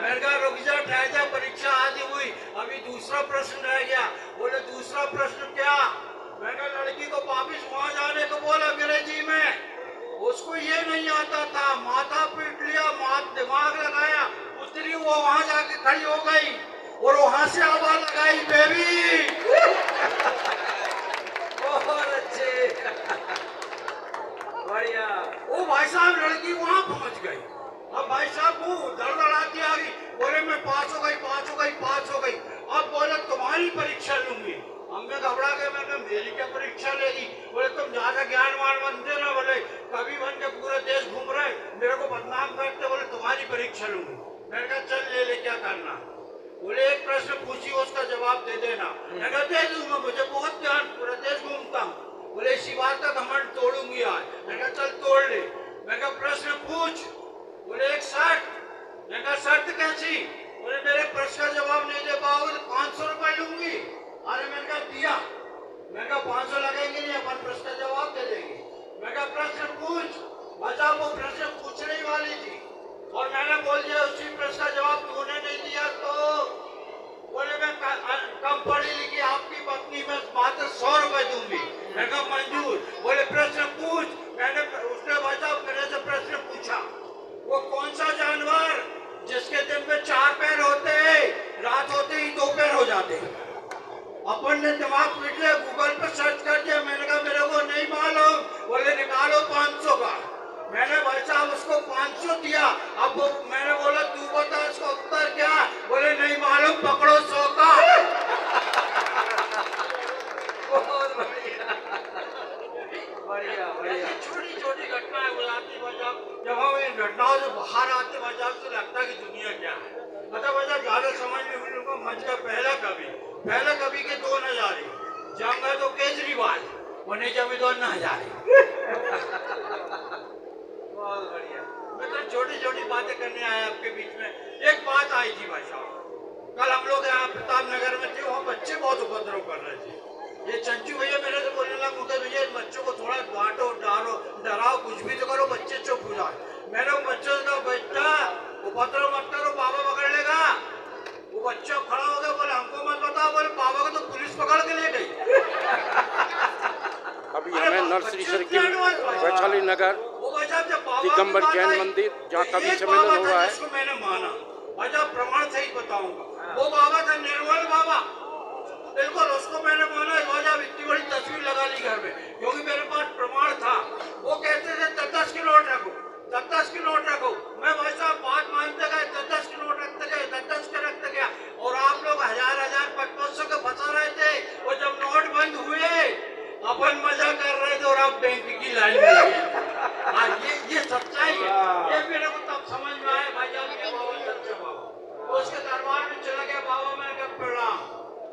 मैंने कहा रुक जा ठहर जा, परीक्षा आधी हुई, अभी दूसरा प्रश्न रह गया। बोले दूसरा प्रश्न क्या? मैंने लड़की को वापिस वहां जाने को बोला अंग्रेजी में। उसको ये नहीं आता था, माथा पीट लिया, दिमाग लगाया, उतरी वो वहां जाके खड़ी हो गई और वहां से आवाज लगाई, बेबी। बहुत अच्छे, बढ़िया। वो भाई साहब लड़की वहां पहुंच गई। अब भाई साहब वो दड़दड़ाती आ गई, बोले मैं पास हो गई, पास हो गई, पास हो गई। अब बोले तुम्हारी परीक्षा लूंगी। हमने घबरा के, मैंने मेरी क्या परीक्षा लेगी? बोले तुम ज्यादा ज्ञानवान बनते ना, बोले कभी बन के पूरे देश घूम रहे, मेरे को बदनाम करते, बोले तुम्हारी परीक्षा लूंगी। मैंने कहा चल ले ले, क्या करना? बोले एक प्रश्न पूछी, उसका जवाब दे देना। मैं कहा दे दूंगा, मुझे बहुत ज्ञान, पूरा देश घूमता हूँ। बोले इसी बात का घमंड तोड़ूंगी आज। मैंने कहा चल तोड़ ले। मैं कहा प्रश्न पूछ। बोले एक शर्त। मैंने कहा शर्त कैसी? बोले मेरे प्रश्न का जवाब नहीं दे पाओगे तो 500 रुपए लूंगी। अरे मैंने कहा दिया। मैंने कहा 500 लगेंगे नहीं, अपन प्रश्न का जवाब दे देंगे। मैंने कहा प्रश्न पूछ। बचा वो प्रश्न पूछने ही वाली थी और मैंने बोल दिया उसी प्रश्न का जवाब तूने नहीं दिया तो बोले मैं कम पढ़ी लिखी आपकी पत्नी में मात्र 100 रुपए दूंगी। मैंने कहा मंजूर। बोले प्रश्न पूछ। मैंने उसने बचा मेरे से प्रश्न पूछा, वो कौन सा जानवर जिसके दिन में 4 पैर होते हैं, रात होते ही 2 पैर हो जाते हैं? अपन ने दिमाग पीट लिया, गूगल पे सर्च कर दिया। मैंने कहा मेरे को नहीं मालूम। बोले निकालो 500 का। मैंने भाई साहब उसको 500 दिया। अब वो मैंने बोला तू बता इसका उत्तर क्या? बोले नहीं मालूम, पकड़ो 100 का। बहुत बढ़िया, बढ़िया बढ़िया। छोटी छोटी घटनाएं बुलाती मजाक, जब हम इन घटनाओं से बाहर आते मजाक से लगता कि दुनिया क्या है। मतलब मजाक ज्यादा समझ में हुई लोगों मंच का पहला कवि के 2 नजारे, जंगा तो केजरीवाल, वो नहीं जमी 2 नजारे। बहुत बढ़िया। मैं तो छोटी छोटी बातें करने आया आपके बीच में। एक बात आई थी भाई साहब, कल हम लोग यहाँ प्रताप नगर में थे, वहाँ बच्चे बहुत उपद्रव कर रहे थे। ये चंचू भैया मेरे से बोलने लगा, मुझे भैया बच्चों को थोड़ा डांटो डराओ, कुछ भी तो करो, बच्चे चुप हो जाए। मैंने वो बच्चों से कहा बेटा उपद्रव मत करो, बाबा पकड़ लेगा। वो बच्चा खड़ा हो गया, बोले हमको मत बताओ। बोले बाबा को तो पुलिस पकड़ के ले गई। अभी हमें नर्सरी सर्किल, वैशाली नगर, दिगंबर जैन मंदिर, जहाँ कवि सम्मेलन हुआ है, जिसको मैंने माना, वजह प्रमाण से ही बताऊंगा। वो बाबा था निर्मल बाबा, बिल्कुल उसको मैंने माना। वजह इतनी बड़ी तस्वीर लगा ली घर में, क्योंकि मेरे पास प्रमाण था। वो कहते थे 10-10 की नोट रखो, 10-10 की नोट रखो। मैं भाई साहब बात मानते गए, 10-10 की नोट रखते गए, 10-10 के रखते गया। और आप लोग 1000-1000 500 के फंसा रहे थे। और जब नोट बंद हुए, अपन मजा कर रहे थे और आप बैंक की लाइन में लगे। ये सच्चाई है। ये मेरे को तब समझ में आया भाई साहब के बाबा सच्चे बाबा। उसके दरबार में चला गया, बाबा मैंने कहा प्रणाम।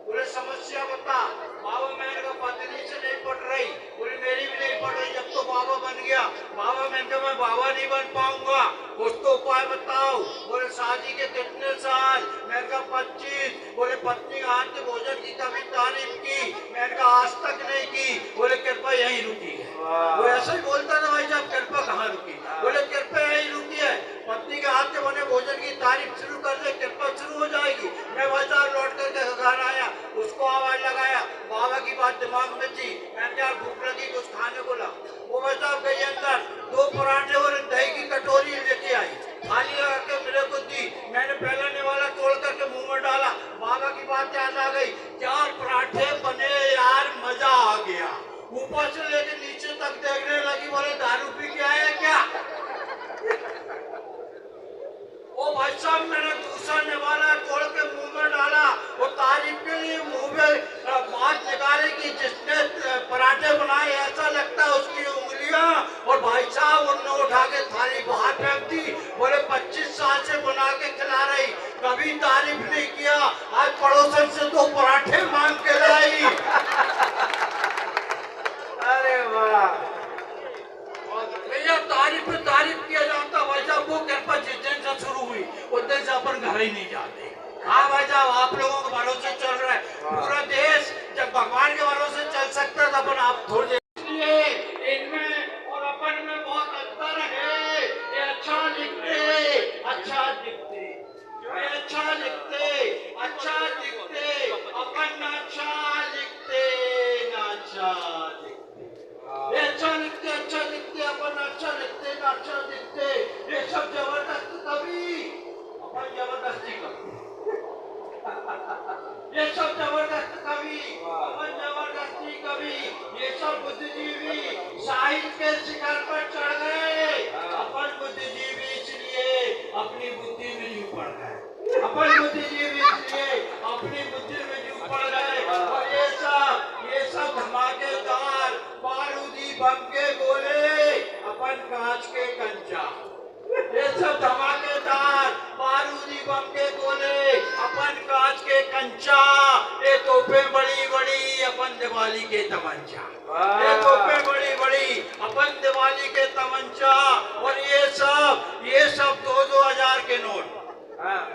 बोले समस्या बता। बाबा मैंने कहा पत्नी से नहीं पट रही। बोले मेरी भी नहीं पट रही। जब तो बाबा बन गया, बाबा मैंने कहा मैं बाबा नहीं बन पाऊंगा, कुछ तो उपाय बताओ। बोले शादी के कितने साल? मैंने कहा 25। बोले पत्नी के हाथ से भोजन की कभी तारीफ की? मैंने कहा आज तक नहीं की। बोले कृपा यही रुकी है। वो ऐसा ही बोलता था भाई साहब, कृपा कहाँ रुकी? बोले कृपा यही रुकी है, पत्नी के हाथ से बने भोजन की तारीफ शुरू कर दे, कृपा शुरू हो जाएगी। मैं भाई साहब लौट करके घर आया, उसको आवाज लगाया, बाबा की बात दिमाग में थी। मैंने कहा भूख लगी कुछ खाने को ला। वो भाई साहब गई अंदर, 2 पराठे और दही की कटोरी लेके आई, थाली लगा के मेरे को दी। मैंने पहले वाला तोड़ करके मुंह में डाला। बाबा की बात याद आ गई, 4 पराठे बने यार, मजा आ गया। ऊपर से लेके नीचे तक देखने लगी, बोले दारू पी के आया क्या? ओ भाई साहब मैंने दूसरा निवाला तोड़ के मुंह में डाला। वो तारीफ के लिए मुंह में बात निकाले कि जिसने पराठे बनाए ऐसा लगता है उसकी उंगलियां। और भाई साहब उन्होंने उठा के थाली बाहर फेंक दी। बोले 25 साल से बना के खिला रही, कभी तारीफ नहीं किया, आज पड़ोसन से 2 पराठे मांग के लाई। अरे वाह भैया, तारीफ पे तारीफ किया जाता। भाई साहब वो कृपा जिस दिन से शुरू हुई उस दिन से अपन घर ही नहीं जाते। हाँ भाई साहब आप लोगों के भरोसे चल रहा है पूरा देश। जब भगवान के भरोसे चल सकता है तो अपन आप थोड़ी देर, इसलिए इनमें और अपन में बहुत अंतर है। ये अच्छा दिखते, अच्छा दिखते। अच्छा लिखते, अपन अच्छा लिखते, अच्छा लिखते, अच्छा लिखते, अपन अच्छा लिखते, अच्छा लिखते, ये सब जबरदस्त कवि, अपन जबरदस्ती कवि, ये सब जबरदस्त कवि, अपन जबरदस्ती कवि, ये सब बुद्धिजीवी साहित्य के शिखर पर चढ़ गए, अपन बुद्धिजीवी इसलिए अपनी बुद्धि में यूं पड़ गए, अपन बुद्धिजीवी इसलिए अपनी बुद्धि में यूं पड़ गए, और ये सब धमाकेदार बारूदी बम के गोले, अपन कांच के कंचा, ये सब धमाकेदार बारूदी बम के गोले, अपन कांच के कंचा, ये तोपें बड़ी बड़ी, अपन दिवाली के तमंचा, ये तोपें बड़ी बड़ी, अपन दिवाली के तमंचा, और ये सब 2-2 हजार के नोट,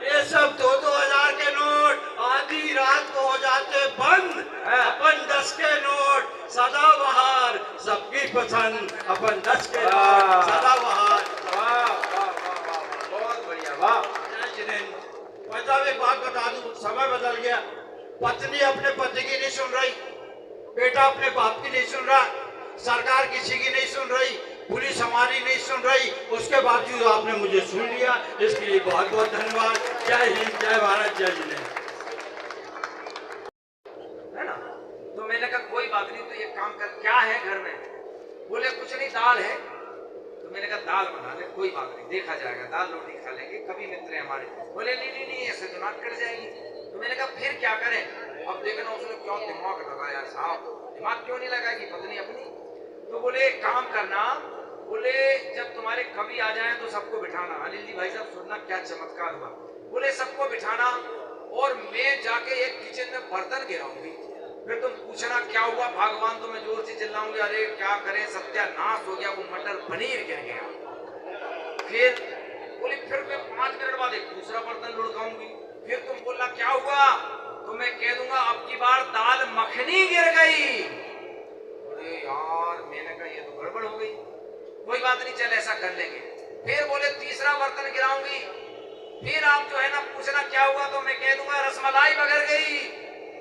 ये सब 2-2 हजार के नोट आधी रात को हो जाते बंद, अपन 10 के नोट सदाबहार, सबकी पसंद, अपन 10 के नोट सदाबहार। बहुत बढ़िया, वाह। मतलब एक बात बता दूं, समय बदल गया, पत्नी अपने पति की नहीं सुन रही, बेटा अपने बाप की नहीं सुन रहा, सरकार किसी की नहीं सुन रही, पुलिस हमारी नहीं सुन रही, उसके बावजूद आपने मुझे सुन लिया, इसके लिए बहुत बहुत धन्यवाद। जय हिंद, जय भारत, जय जिनेन्द्र। है ना? तो मैंने कहा कोई बात नहीं, तो ये काम कर, क्या है घर में? बोले कुछ नहीं, दाल है। तो मैंने कहा दाल बना ले, कोई बात नहीं, देखा जाएगा, दाल रोटी खा लेंगे, कभी मित्र हैं हमारे। बोले नहीं ऐसे तो नाक कट जाएगी। तो मैंने कहा फिर क्या करें? अब देखना उसने क्या दिमाग लगाया साहब, दिमाग क्यों नहीं लगाएगी पत्नी अपनी? तो बोले एक काम करना, बोले जब तुम्हारे कवि आ जाए तो सबको बिठाना। अनिल जी भाई साहब सुनना क्या चमत्कार हुआ। बोले सबको बिठाना और मैं जाके एक किचन में बर्तन गिराऊंगी, फिर तुम पूछना क्या हुआ भगवान, तो मैं जोर से चिल्लाऊंगी अरे क्या करें सत्यानाश हो गया, वो मटर पनीर गिर गया। फिर बोले फिर मैं 5 मिनट बाद एक दूसरा बर्तन लुढ़काऊंगी, फिर तुम बोलना क्या हुआ, तो मैं कह दूंगा अब की बार दाल मखनी गिर गई। अरे यार मैंने कहा ये तो गड़बड़ हो गई, कोई बात नहीं चल ऐसा कर लेंगे। फिर बोले तीसरा बर्तन गिराऊंगी, फिर आप जो है ना पूछना क्या हुआ, तो मैं कह दूंगा रसमलाई बगड़ गई।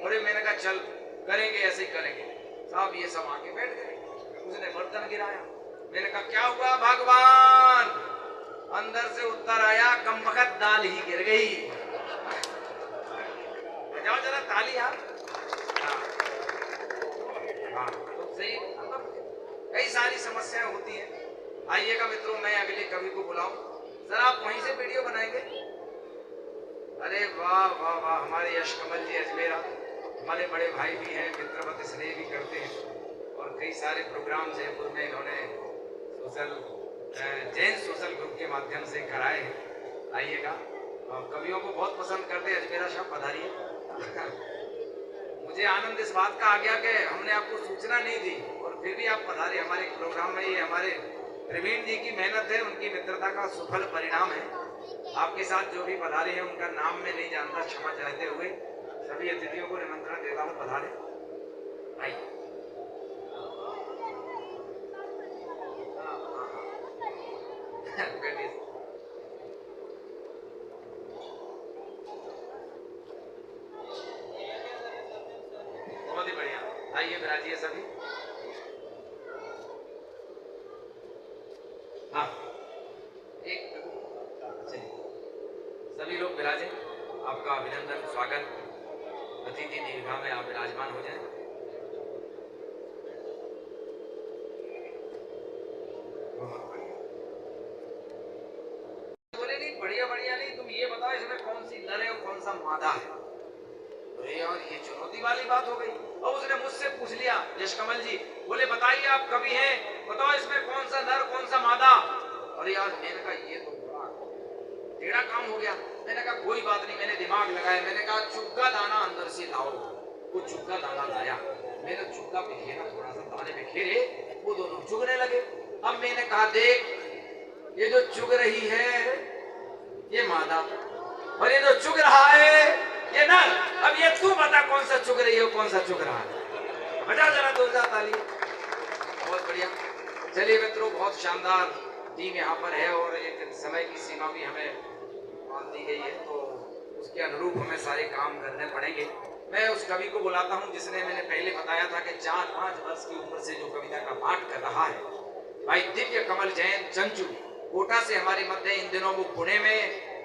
अरे मैंने कहा चल करेंगे ऐसे ही करेंगे। साहब ये सब आके बैठ गए, उसने बर्तन गिराया, मैंने कहा क्या हुआ भगवान, अंदर से उत्तर आया कमबख्त दाल ही गिर गई। बजाओ जरा ताली आप। हाँ तो सही, कई सारी समस्याएं होती हैं। आइएगा मित्रों, मैं अगले कवि को बुलाऊं, सर आप वहीं से वीडियो बनाएंगे। अरे वाह वाह वाह, हमारे यश कमल जी अजमेरा हमारे बड़े भाई भी हैं, मित्रवत स्नेह भी करते हैं, और कई सारे प्रोग्राम जयपुर में इन्होंने जैन सोशल ग्रुप के माध्यम से कराए हैं। आइएगा, कवियों को बहुत पसंद करते हैं। अजमेरा साहब पधारिए। मुझे आनंद इस बात का आ गया कि हमने आपको सूचना नहीं दी और फिर भी आप पधारे हमारे प्रोग्राम में। ये हमारे प्रवीण जी की मेहनत है, उनकी मित्रता का सुफल परिणाम है। आपके साथ जो भी पधारे हैं उनका नाम में नहीं जानता, क्षमा चाहते हुए सभी अतिथियों को निमंत्रण देता हूँ, पधारे भाई। बहुत ही बढ़िया, आइए विराजिए सभी। हाँ एक सभी लोग विराजे, आपका अभिनंदन स्वागत। अतिथि दीर्घा में आप विराजमान हो जाएं। बोले नहीं बढ़िया बढ़िया नहीं, तुम ये बताओ इसमें कौन सी नर है और कौन सा मादा है। अरे यार ये चुनौती वाली बात हो गई। अब उसने मुझसे पूछ लिया यश कमल जी, बोले बताइए आप कवि हैं, बताओ इसमें कौन सा नर कौन सा मादा। अरे यार मैंने कहा ये तो बड़ा टेढ़ा काम हो गया। मैंने कहा कोई बात नहीं, मैंने दिमाग लगाया, मैंने कहा चुग्गा दाना अंदर से लाओ। वो चुग्गा दाना लाया, मैंने चुग्गा बिखेरा, थोड़ा सा दाने बिखेरे, वो दोनों चुगने लगे। अब मैंने कहा देख ये जो चुग रही है ये मादा, और ये जो चुग रहा है ये नर। अब ये तू बता कौन सा चुग रही है कौन सा चुग रहा है। बजा जरा जोरदार ताली। बहुत बढ़िया। चलिए मित्रों, बहुत शानदार टीम यहाँ पर है और एक समय की सीमा भी हमें दी गई है, तो उसके अनुरूप हमें सारे काम करने पड़ेंगे। मैं उस कवि को बुलाता हूँ जिसने मैंने पहले बताया था कि 4-5 वर्ष की उम्र से जो कविता का पाठ कर रहा है, भाई दिव्य कमल जयंत चंचू, कोटा से हमारे मध्य। इन दिनों वो पुणे में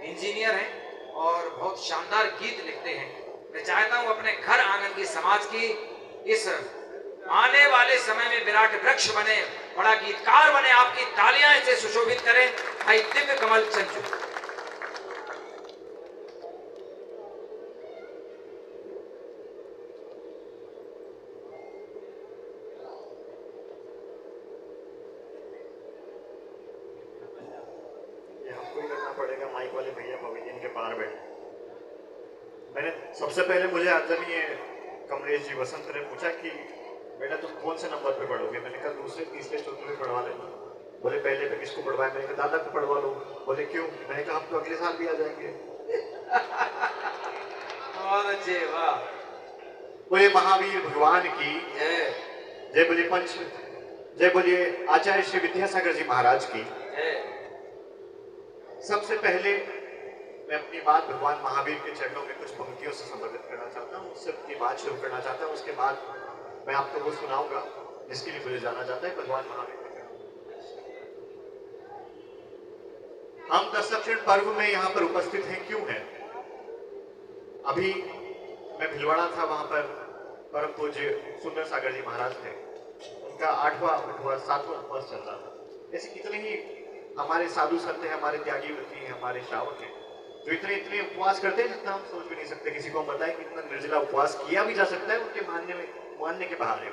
इंजीनियर हैं और बहुत शानदार गीत लिखते हैं। मैं चाहता हूँ अपने घर आंगन की समाज की इस आने वाले समय में विराट वृक्ष बने, बड़ा गीतकार बने, आपकी तालियां इसे सुशोभित करें। भाई दिव्य कमल चंचू। पड़ेगा माइक वाले भैया पवेलियन के पार बैठे। मैंने सबसे पहले मुझे आदरणीय कमलेश जी वसंत ने पूछा कि बेटा तुम कौन से नंबर पे पढ़ोगे। मैंने कहा दूसरे तीसरे चौथे पे पढ़वा लेना। बोले पहले पे किसको पढ़वाए। मैंने कहा दादा को पढ़वा लो। बोले क्यों। मैंने कहा हम तो अगले साल भी आ जाएंगे। बहुत अच्छे, वाह। बोले महावीर भगवान की जय। जय बोलिए पंच। जय बोलिए आचार्य श्री विद्यासागर जी महाराज की जय। सबसे पहले मैं अपनी बात भगवान महावीर के चरणों में कुछ पंक्तियों से संबोधित करना चाहता हूँ। उससे अपनी बात शुरू करना चाहता हूँ। उसके बाद मैं आपको वो सुनाऊंगा जिसके लिए मुझे जाना चाहता है भगवान महावीर के। हम दशक्षण पर्व में यहाँ पर उपस्थित हैं, क्यों हैं? अभी मैं भिलवाड़ा था, वहां पर परम पूज्य सुंदर सागर जी महाराज थे। उनका 8वां 7वां उपवास चल रहा था। ऐसे कितने ही हमारे साधु संत हैं, हमारे त्यागी व्रती हैं, हमारे श्रावक हैं जो इतने उपवास करते हैं जितना हम सोच भी नहीं सकते। किसी को हम बताएं कि इतना निर्जला उपवास किया भी जा सकता है उनके मानने के बहाने।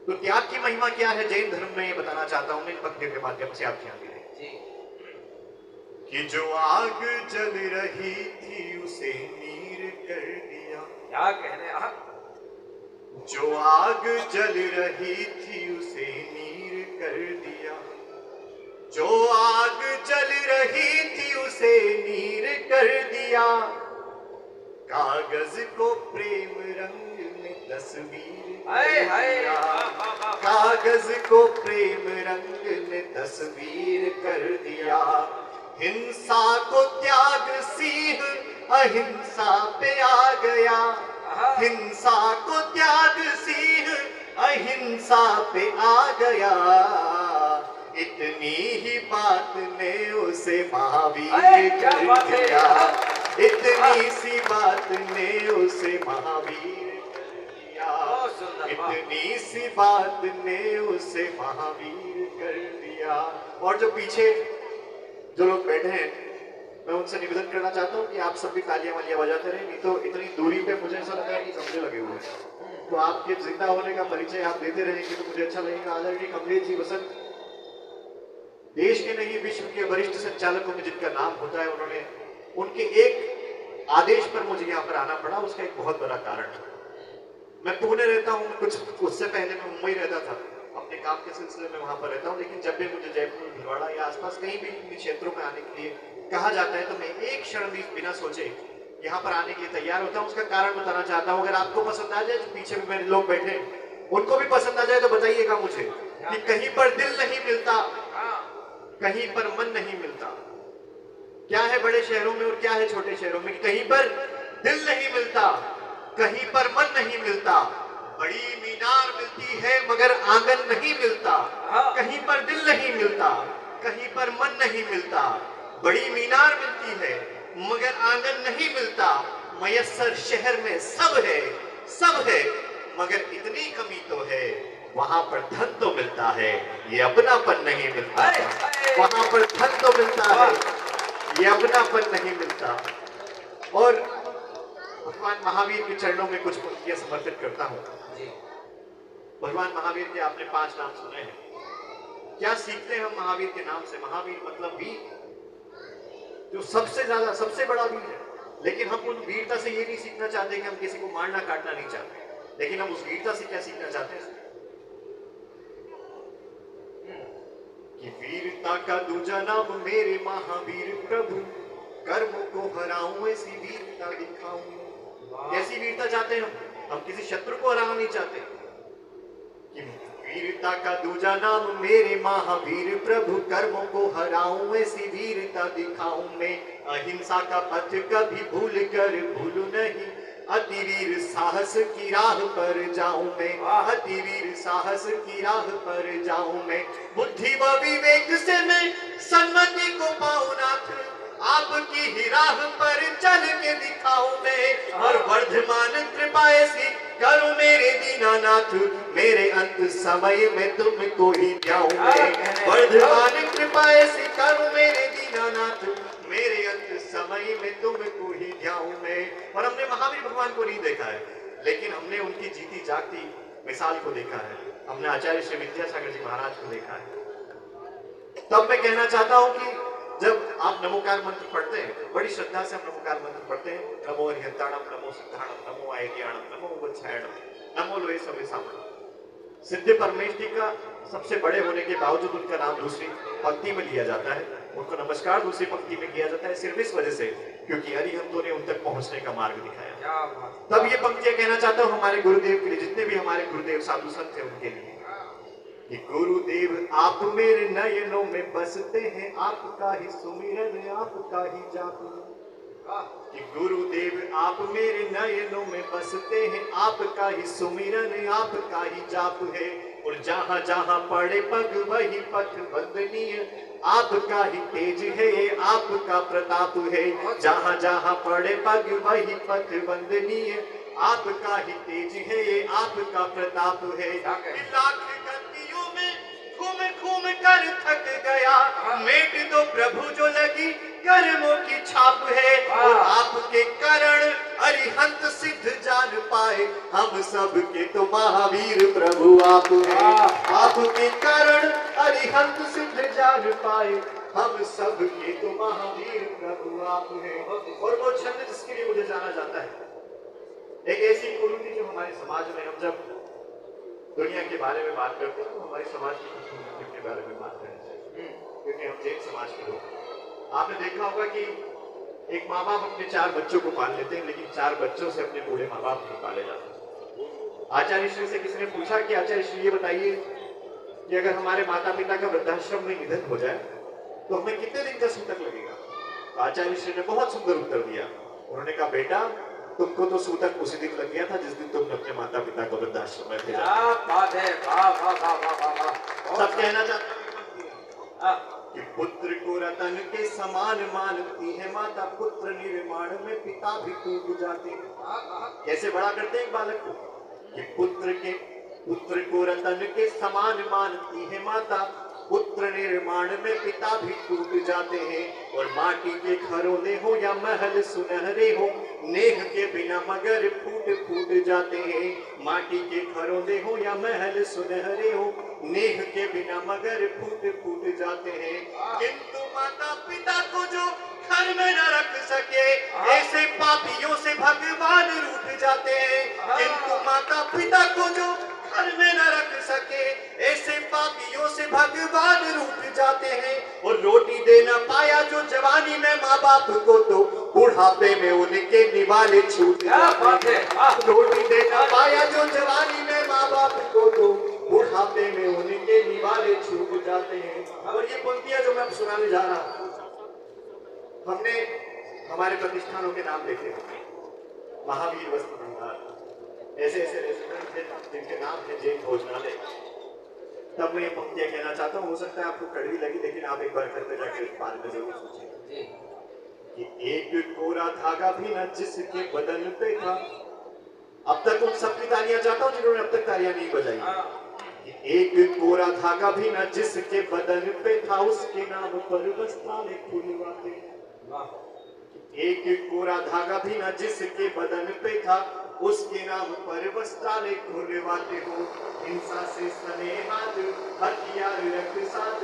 तो त्याग की महिमा क्या है जैन धर्म में, ये बताना चाहता हूं मैं इन पंक्तियों के माध्यम से। आप ध्यान दीजिए कि जो आग जल रही थी उसे नीर कर दिया। क्या कहने आप। जो आग जल रही थी उसे नीर कर दिया। जो आग जल रही थी उसे नीर कर दिया। कागज को प्रेम रंग में तस्वीर दिया। कागज को प्रेम रंग ने तस्वीर कर दिया। हिंसा को त्याग सिंह अहिंसा पे आ गया। हिंसा को त्याग सिंह अहिंसा पे आ गया। इतनी ही बात ने उसे महावीर कर दिया। इतनी सी बात ने उसे महावीर कर दिया। इतनी सी बात ने उसे महावीर कर दिया। और जो पीछे जो लोग बैठे हैं मैं उनसे निवेदन करना चाहता हूँ कि आप सब भी तालियां वालियां बजाते रहे, नहीं तो इतनी दूरी पे मुझे ऐसा लगा कि कमरे लगे हुए हैं। तो आपके जिंदा होने का परिचय आप देते रहेंगे तो मुझे अच्छा लगेगा। आदरणीय कमलेश जी वसंत देश के नहीं विश्व के वरिष्ठ संचालकों में जिनका नाम होता है, उन्होंने उनके एक आदेश पर मुझे यहाँ पर आना पड़ा। उसका एक बहुत बड़ा कारण है। मैं पुणे रहता हूँ, कुछ उससे पहले मैं मुंबई रहता था, अपने काम के सिलसिले में वहां पर रहता हूँ। लेकिन जब भी मुझे जयपुर भिलवाड़ा या आसपास कहीं भी इन क्षेत्रों में आने के लिए कहा जाता है तो मैं एक क्षण भी बिना सोचे यहाँ पर आने के लिए तैयार होता हूँ। उसका कारण बताना चाहता हूँ। अगर आपको पसंद आ जाए, जो पीछे भी मेरे लोग बैठे उनको भी पसंद आ जाए तो बताइएगा मुझे कि कहीं पर दिल नहीं मिलता, कहीं पर मन नहीं मिलता। क्या है बड़े शहरों में और क्या है छोटे शहरों में? कहीं पर दिल नहीं मिलता, कहीं पर मन नहीं मिलता। बड़ी मीनार मिलती है मगर आंगन नहीं मिलता। कहीं पर दिल नहीं मिलता, कहीं पर मन नहीं मिलता। बड़ी मीनार मिलती है मगर आंगन नहीं मिलता। मयस्सर शहर में सब है, सब है, मगर इतनी कमी तो है, वहां पर धन तो मिलता है, ये अपनापन नहीं मिलता। वहां पर धन तो मिलता है, ये अपनापन नहीं मिलता। और भगवान महावीर के चरणों में कुछ पंक्तियां समर्पित करता हूं। भगवान महावीर के आपने 5 नाम सुने हैं। क्या सीखते हैं हम महावीर के नाम से? महावीर मतलब वीर, जो सबसे ज्यादा सबसे बड़ा वीर है। लेकिन हम उन वीरता से ये नहीं सीखना चाहते कि हम किसी को मारना काटना नहीं चाहते, लेकिन हम उस वीरता से क्या सीखना चाहते हैं कि वीरता का दूजा नाम मेरे महावीर प्रभु, कर्मों को हराऊं ऐसी वीरता दिखाऊं। कैसी वीरता चाहते हैं हम किसी शत्रु को हराना नहीं चाहते कि वीरता का दूजा नाम मेरे महावीर प्रभु, कर्मों को हराऊं ऐसी वीरता दिखाऊं मैं, अहिंसा का पथ कभी भूल कर भूलू नहीं, अतिवीर साहस की राह पर जाऊं मैं, अतिवीर साहस की राह पर जाऊं मैं, बुद्धि व विवेक से मैं सन्मति को पाऊं नाथ, आपकी ही राह पर चल के दिखाऊं मैं, और वर्धमान कृपा ऐसी करो मेरे दीनानाथ, मेरे अंत समय में तुमको ही ध्याऊं मैं, वर्धमान कृपा ऐसी करो मेरे दीनानाथ, मेरे अंत समय में तुमको ही ध्याऊं मैं। और हमने महावीर भगवान को नहीं देखा है, लेकिन हमने उनकी जीती जागती मिसाल को देखा है, हमने आचार्य श्री विद्यासागर जी महाराज को देखा है। तब मैं कहना चाहता हूं कि जब आप नमोकार मंत्र पढ़ते हैं, बड़ी श्रद्धा से हम नमोकार मंत्र पढ़ते हैं, नमो अरिहंताणम, नमो सिद्धाणम, नमो आयत्याणम, नमो वत्सायणम, नमो लोए सवेसामणम। सिद्ध परमेश्वरी का सबसे बड़े होने के बावजूद उनका नाम दूसरी पंक्ति में लिया जाता है, उनको नमस्कार दूसरी पंक्ति में किया जाता है, सिर्फ इस वजह से क्योंकि अरिहंतों ने उन तक पहुंचने का मार्ग दिखाया। तब ये पंक्तियां कहना चाहता हूं हमारे गुरुदेव के लिए, जितने भी हमारे गुरुदेव साधु संत थे उनके लिए, कि गुरुदेव आप मेरे नयनों में बसते हैं, आपका ही सुमिरन आपका ही जाप है, कि गुरुदेव आप मेरे नयनों में बसते हैं, आपका ही सुमिरन आपका ही जाप है, और जहां जहां पड़े पग वही पथ वंदनीय, आपका ही तेज है ये आपका प्रताप है, जहां जहां पड़े पग वही पथ वंदनीय, आपका ही तेज है ये आपका प्रताप है, लाख गतियों में घूम घूम कर थक गया, मेट दो प्रभु जो लगी कर्मों की छाप है, और आपके कारण अरिहंत सिद्ध जान पाए, हम सब के तो महावीर प्रभु आप हैं, आपके कारण अरिहंत सिद्ध जान पाए, हम सब के तो महावीर प्रभु आप हैं। और वो छंद जिसके लिए मुझे जाना जाता है, एक ऐसी कुरीति जो हमारे समाज में, हम जब दुनिया के बारे में बात करते हैं तो हमारे समाज की कुरीतियों के बारे में बात करनी चाहिए, क्योंकि हम जैन समाज के लोग। आपने देखा होगा कि एक माँ बाप अपने 4 बच्चों को पाल लेते हैं, लेकिन 4 बच्चों से अपने बूढ़े माँ बाप नहीं पाले जाते। आचार्य श्री से किसी ने पूछा कि आचार्य श्री ये बताइए कि अगर हमारे माता पिता का वृद्धाश्रम में निधन हो जाए तो हमें कितने दिन का सूतक लगेगा? तो आचार्य श्री ने बहुत सुंदर उत्तर दिया। उन्होंने कहा, बेटा तुमको तो सूतक उसी दिन लग गया था जिस दिन तुमने अपने माता पिता को वृद्धाश्रम में भेजा। सब कहना चाहते कि पुत्र को रतन के समान मानती है माता, पुत्र निर्माण में पिता भी टूट जाते हैं। कैसे बड़ा करते हैं एक बालक को कि पुत्र को रतन के समान मानती है माता, पुत्र निर्माण में पिता भी टूट जाते हैं। और माटी के घरों हो या महल सुनहरे हो, नेह के बिना मगर फूट फूट जाते हैं। माटी के घरों हो या महल सुनहरे हो, नेह के बिना मगर फूट फूट जाते हैं। किंतु माता पिता को जो घर में न रख सके, ऐसे पापियों से भगवान रूठ जाते हैं। किंतु माता पिता को जो घर में न रख सके, ऐसे पापियों से भगवान रूठ जाते हैं। और रोटी दे न पाया जो जवानी में माँ बाप को, तो बुढ़ापे में उनके निवाले छूट जाते हैं। रोटी दे न पाया जो जवानी में माँ बाप को, तो बुढ़ापे में उनके निवाले छूट जाते हैं। और ये पंक्तियां जो मैं अब सुनाने जा रहा हूँ, हमने हमारे प्रतिष्ठानों के नाम देखे होंगे, महावीर वस्त्र भंडार, ऐसे ऐसे रेस्टोरेंट थे जिनके नाम है जैन भोजनालय। तब मैं ये पंक्तियां कहना चाहता हूँ, हो सकता है आपको कड़वी लगी, लेकिन आप एक बार घर पे जाकर इस बारे में जरूर सोचें कि एक कोरा धागा भी न जिसके बदन पे था। अब तक उन सबकी तालियां चाहता हूँ जिन्होंने अब तक तालियां नहीं बजाई। एक कोरा धागा भी न जिसके बदन पे था, उसके नाम पर वस्त्रालय खुलवाते। एक कोरा धागा भी न जिसके बदन पे था, उसके नाम पर वस्त्रालय खुलवाते हो। हिंसा से सने हाथ, हथियार रख साथ,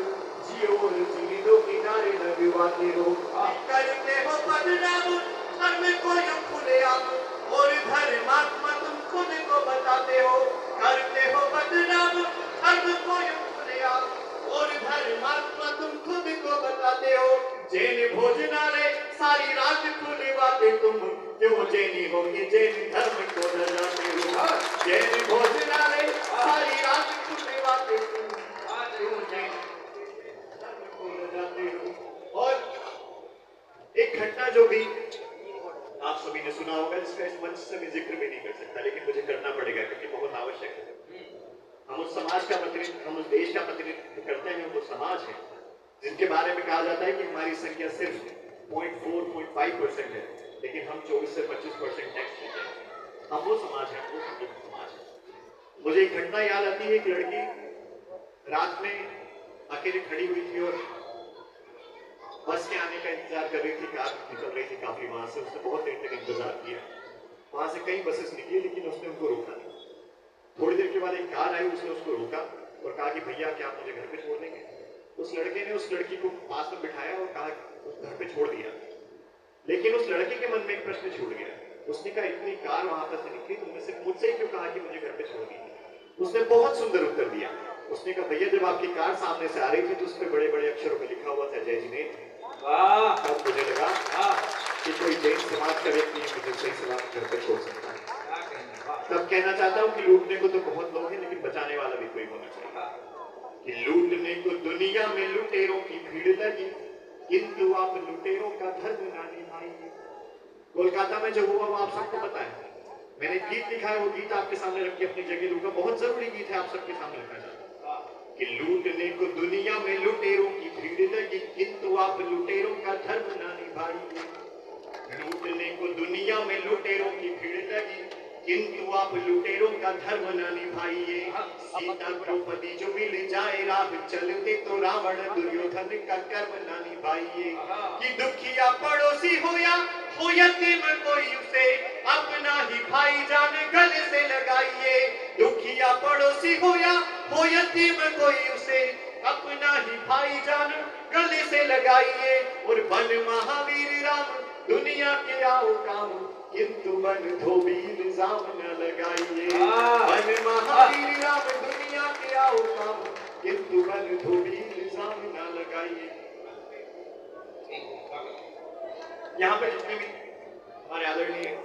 जियो और जीने दो किनारे लगवाते हो। करते हो बदनाम धर्म को यूं खुलेआम, और धर्मात्मा तुम खुद को बताते हो। करते हो बदनाम धर्म को यूं खुलेआम, और धर्मात्मा तुम खुद को बताते हो। जैन भोजनालय सारी रात खुलवाते तुम, क्यों जैनी हो कि जैन धर्म को न जाते हो। जैन भोजनालय सारी रात खुलवाते तुम, क्यों जैन धर्म को न जाते हो। और एक घटना जो भी आप सभी ने सुना होगा, जिसका इस मंच से मैं जिक्र भी नहीं कर सकता, लेकिन मुझे करना पड़ेगा क्योंकि बहुत आवश्यक है। हम उस समाज का प्रतिनिधित्व, हम उस देश का प्रतिनिधित्व करते हैं, वो समाज है जिनके बारे में कहा जाता है कि हमारी संख्या सिर्फ 0.4-0.5% है, लेकिन हम 24 से 25% टैक्स देते हैं। हम वो समाज है, वो समाज है। मुझे एक घटना याद आती है, एक लड़की रात में अकेले खड़ी हुई थी और बस के आने का इंतजार कर रही थी। कार निकल रही थी काफी वहां से, उसने बहुत देर तक इंतजार किया। वहां से कई बसेस निकली लेकिन उसने उनको रोका नहीं। थोड़ी देर के बाद एक कार आई, उसने उसको रोका और कहा कि भैया क्या आप मुझे घर पे छोड़ देंगे। उस लड़के ने उस लड़की को पास में बिठाया और कहा उस घर पे छोड़ दिया। लेकिन उस लड़के के मन में एक प्रश्न छूट गया। उसने कहा इतनी कार वहां पर से निकली, तुमने सिर्फ मुझसे ही क्यों कहा कि मुझे घर पे छोड़ दी। उसने बहुत सुंदर उत्तर दिया। उसने कहा भैया जब आपकी कार सामने से आ रही थी तो उस पर बड़े बड़े अक्षरों में लिखा हुआ था जय जिनेन्द्र। तब मुझे लगा कि कोई जैन समाज का व्यक्ति मुझे सही सलामत घर पर छोड़ सकता है। तब कहना चाहता हूँ कि लूटने को तो बहुत लोग हैं, लेकिन बचाने वाला भी कोई होना चाहिए। कि लूटने को दुनिया में लुटेरों की भीड़ लगी, किंतु आप लुटेरों का धर्म ना निभाइए। कोलकाता में जो हुआ वो आप सबको पता है। मैंने गीत लिखा है, वो गीत आपके सामने रख के अपनी जगह लूंगा। बहुत जरूरी गीत है, आप सबके सामने रखना चाहता हूँ कि लूटने को दुनिया में लुटेरों की भीड़ लगी, किंतु आप लुटेरों का धर्म ना निभाइए। लूटने को दुनिया में लुटेरों की भीड़ लगी, किंतु आप लुटेरों का धर्म न निभाइए। सीता द्रौपदी जो मिल जाए राह चलते, तो रावण दुर्योधन का कर्म न निभाइए। कि दुखिया पड़ोसी हो या यतीम कोई, उसे अपना ही भाईजान गले से लगाइए। दुखिया पड़ोसी हो या यतीम कोई, उसे अपना ही भाईजान गले से लगाइए। और बन महावीर राम दुनिया के आओ काम, किंतु बन धोबी इल्जाम न लगाइए। बन महावीर राम दुनिया के आओ काम, किंतु बन धोबी इल्जाम न लगाइए। यहाँ पर जितने भी हमारे आदरणीय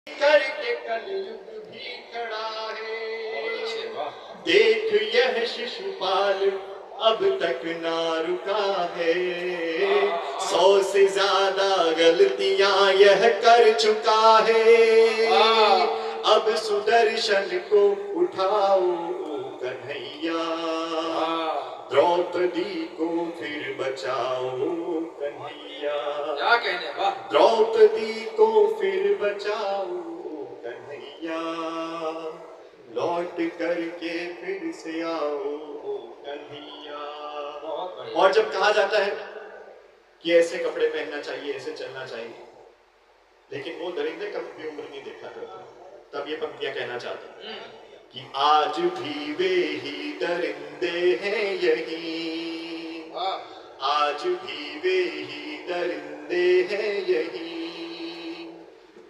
करके कलयुग भी खड़ा है, देख यह शिशुपाल अब तक ना रुका है। 100 से ज्यादा गलतियां यह कर चुका है। अब सुदर्शन को उठाओ कन्हैया, द्रौपदी को फिर बचाओ कन्हैया। क्या कहने वाह। द्रौपदी को फिर बचाओ कन्हैया, लौट करके फिर से आओ कन्हैया। और जब कहा जाता है कि ऐसे कपड़े पहनना चाहिए, ऐसे चलना चाहिए, लेकिन वो दरिंदे कभी उम्र नहीं देखा करता, तब ये पंक्तियां कहना चाहते हैं कि आज भी वे ही दरिंदे हैं यही, आज भी वे ही दरिंदे हैं यही।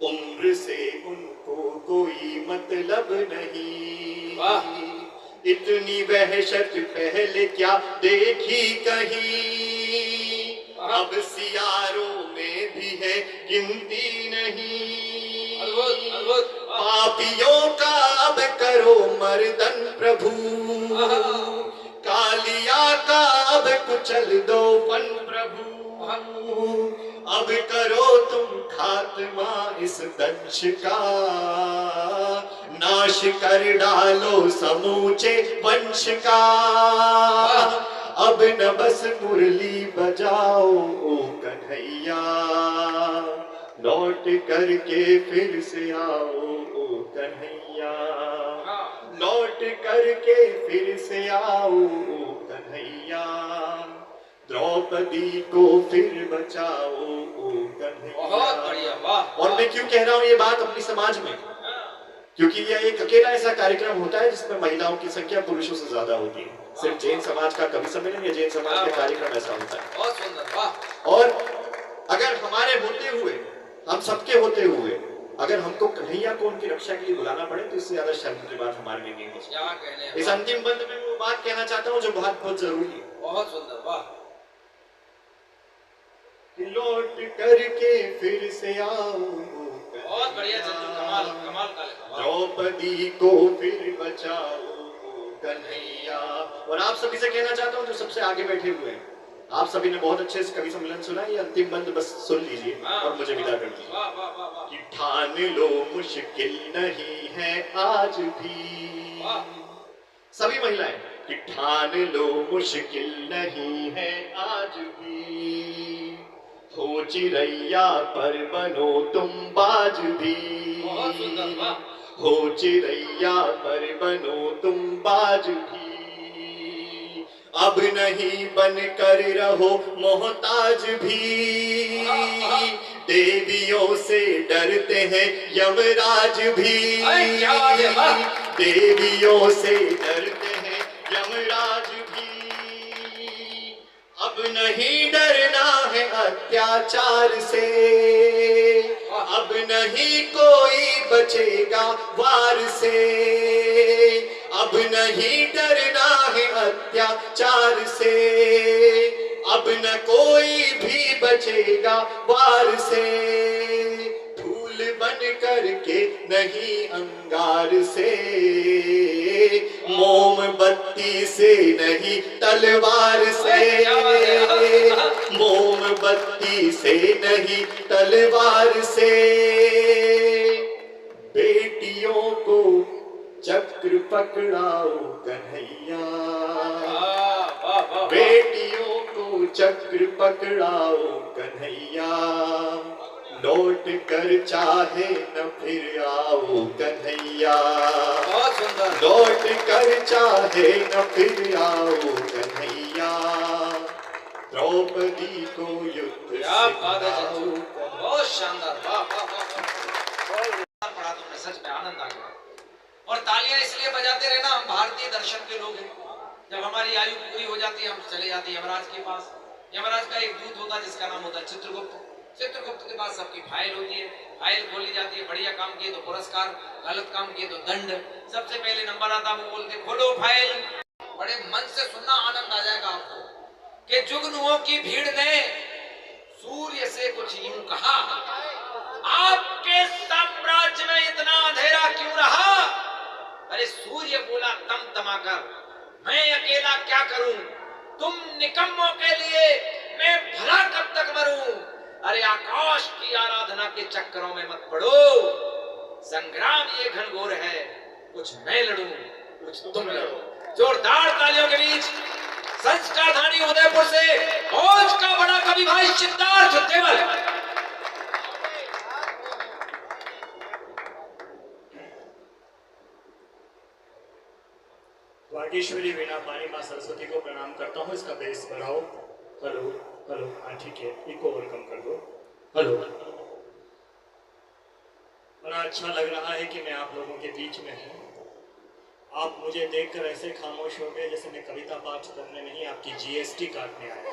उम्र से उनको कोई मतलब नहीं, इतनी वहशत पहले क्या देखी कहीं। अब सियारों में भी है गिनती नहीं, पापियों का अब करो मर्दन प्रभु, कालिया का अब कुचल दो फन प्रभु। अब करो तुम खात्मा इस दंश का, नाश कर डालो समूचे वंश का। अब न बस मुरली बजाओ ओ कन्हैया, लौट करके फिर से आओ ओ कन्हैया, लौट करके फिर से आओ ओ कन्हैया। द्रौपदी को फिर बचाओ ओ कन्हैया। बहुत बढ़िया, वाह। और मैं क्यों कह रहा हूँ ये बात अपनी समाज में, क्योंकि यह एक अकेला ऐसा कार्यक्रम होता है जिसमें महिलाओं की संख्या पुरुषों से ज्यादा होती है। सिर्फ जैन समाज का कवि सम्मेलन या जैन समाज का कार्यक्रम ऐसा होता है। बहुत सुंदर, वाह। और अगर हमारे होते हुए, हम सबके होते हुए, अगर हमको कन्हैया को उनकी रक्षा के लिए बुलाना पड़े तो इससे ज्यादा शर्म की बात हमारे लिए नहीं हो सकती। इस अंतिम बंद में वो बात कहना चाहता हूँ जो बहुत बहुत जरूरी है। बहुत सुंदर, वाह। लौट करके फिर से आऊं बहुत बढ़िया चंदू, कमाल कमाल का लिखा। द्रौपदी को फिर बचाओ कन्हैया। और आप सभी से कहना चाहता हूँ जो सबसे आगे बैठे हुए हैं, आप सभी ने बहुत अच्छे से कवि सम्मेलन सुना, ये अंतिम बंद बस सुन लीजिए और मुझे विदा कर दीजिए। वाह वाह वाह वाह। कि ठान लो मुश्किल नहीं है आज भी, वाह। सभी महिलाएं, कि ठान लो मुश्किल नहीं है आज भी, हो चिड़ैया पर बनो तुम बाज भी, बहुत सुंदर, वाह। हो चिड़ैया पर बनो तुम बाज भी, अब नहीं बनकर रहो मोहताज भी, देवियों से डरते हैं यमराज भी, अरे क्या बात है, वाह। देवियों से डरते हैं यमराज भी, अब नहीं डरना है अत्याचार से, अब नहीं कोई बचेगा वार से, अब नहीं डरना है अत्याचार से, अब न कोई भी बचेगा वार से, फूल बन करके नहीं अंगार से, मोमबत्ती से नहीं तलवार से, मोमबत्ती से नहीं तलवार से, बेटियों को चक्र पकड़ाओ कन्हैया, बेटियों को चक्र पकड़ाओ कन्हैया, लौट कर चाहे न फिर आओ कन्हैया, बहुत सुंदर। लौट कर चाहे न फिर आओ कन्हैया, द्रौपदी को युद्ध क्या बात है सिखाओ चंदू, बहुत शानदार, वाह वाह वाह। पढ़ा तुमने, सच में आनंद आ गया। और तालियां इसलिए बजाते रहना, हम भारतीय दर्शन के लोग हैं। जब हमारी आयु पूरी हो जाती है हम चले जाते हैं यमराज के पास। यमराज का एक दूत होता है जिसका नाम होता है चित्रगुप्त। चित्रगुप्त के पास सबकी फाइल होती है, फाइल खोली जाती है, बढ़िया काम किए तो पुरस्कार, गलत काम किए तो दंड। सबसे पहले नंबर आता, वो बोलते खोलो फाइल। बड़े मन से सुनना, आनंद आ जाएगा आपको। कि जुगनुओं की भीड़ ने सूर्य से कुछ यूं कहा, आपके साम्राज्य में इतना अंधेरा क्यों रहा? अरे सूर्य बोला तमतमाकर, मैं अकेला क्या करूं, तुम निकम्मों के लिए मैं भला कब तक मरूं? अरे आकाश की आराधना के चक्करों में मत पड़ो, संग्राम ये घनघोर है, कुछ मैं लड़ूं कुछ तुम लड़ो। जोरदार तालियों के बीच संस्कारधानी उदयपुर से फौज का बड़ा कवि भाई सिद्धार्थ देवल। वागीश्वरी वीणा पानी माँ सरस्वती को प्रणाम करता हूँ। इसका बेस बढ़ाओ। हेलो हेलो, हाँ ठीक है, इको और कम कर दो। हेलो। बड़ा अच्छा लग रहा है कि मैं आप लोगों के बीच में हूँ। आप मुझे देखकर ऐसे खामोश हो गए जैसे मैं कविता पाठ करने नहीं, आपकी जीएसटी काटने आया।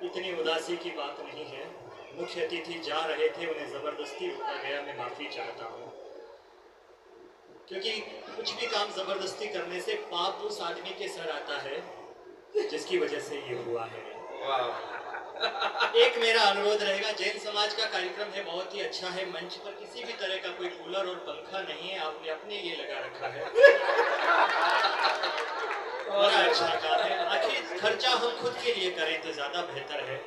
इतनी उदासी की बात नहीं है। मुख्य अतिथि जा रहे थे, उन्हें जबरदस्ती उठा गया, मैं माफी चाहता हूँ। क्योंकि कुछ भी काम जबरदस्ती करने से पाप उस आदमी के सर आता है जिसकी वजह से ये हुआ है। एक मेरा अनुरोध रहेगा, जैन समाज का कार्यक्रम है, बहुत ही अच्छा है। मंच पर किसी भी तरह का कोई कूलर और पंखा नहीं है, आपने अपने ये लगा रखा है। बड़ा अच्छा काम है। आखिर खर्चा हम खुद के लिए करें तो ज्यादा बेहतर है।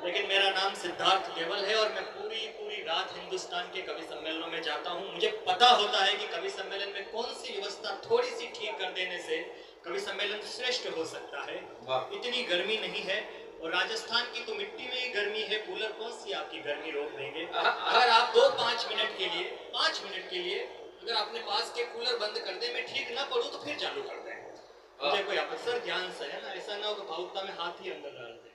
लेकिन मेरा नाम सिद्धार्थ देवल है और मैं पूरी रात हिंदुस्तान के कवि सम्मेलनों में जाता हूँ। मुझे पता होता है कि कवि सम्मेलन में कौन सी व्यवस्था थोड़ी सी ठीक कर देने से कवि सम्मेलन श्रेष्ठ हो सकता है। इतनी गर्मी नहीं है और राजस्थान की तो मिट्टी में ही गर्मी है, कूलर कौन सी आपकी गर्मी रोक देंगे। अगर आप 5 मिनट के लिए अगर अपने पास के कूलर बंद कर दे, मैं ठीक ना पड़ूं तो फिर चालू कर दें। मुझे कोई अफसर ध्यान से है ना, ऐसा ना हो कि भावुकता में हाथ ही अंदर डाल दे।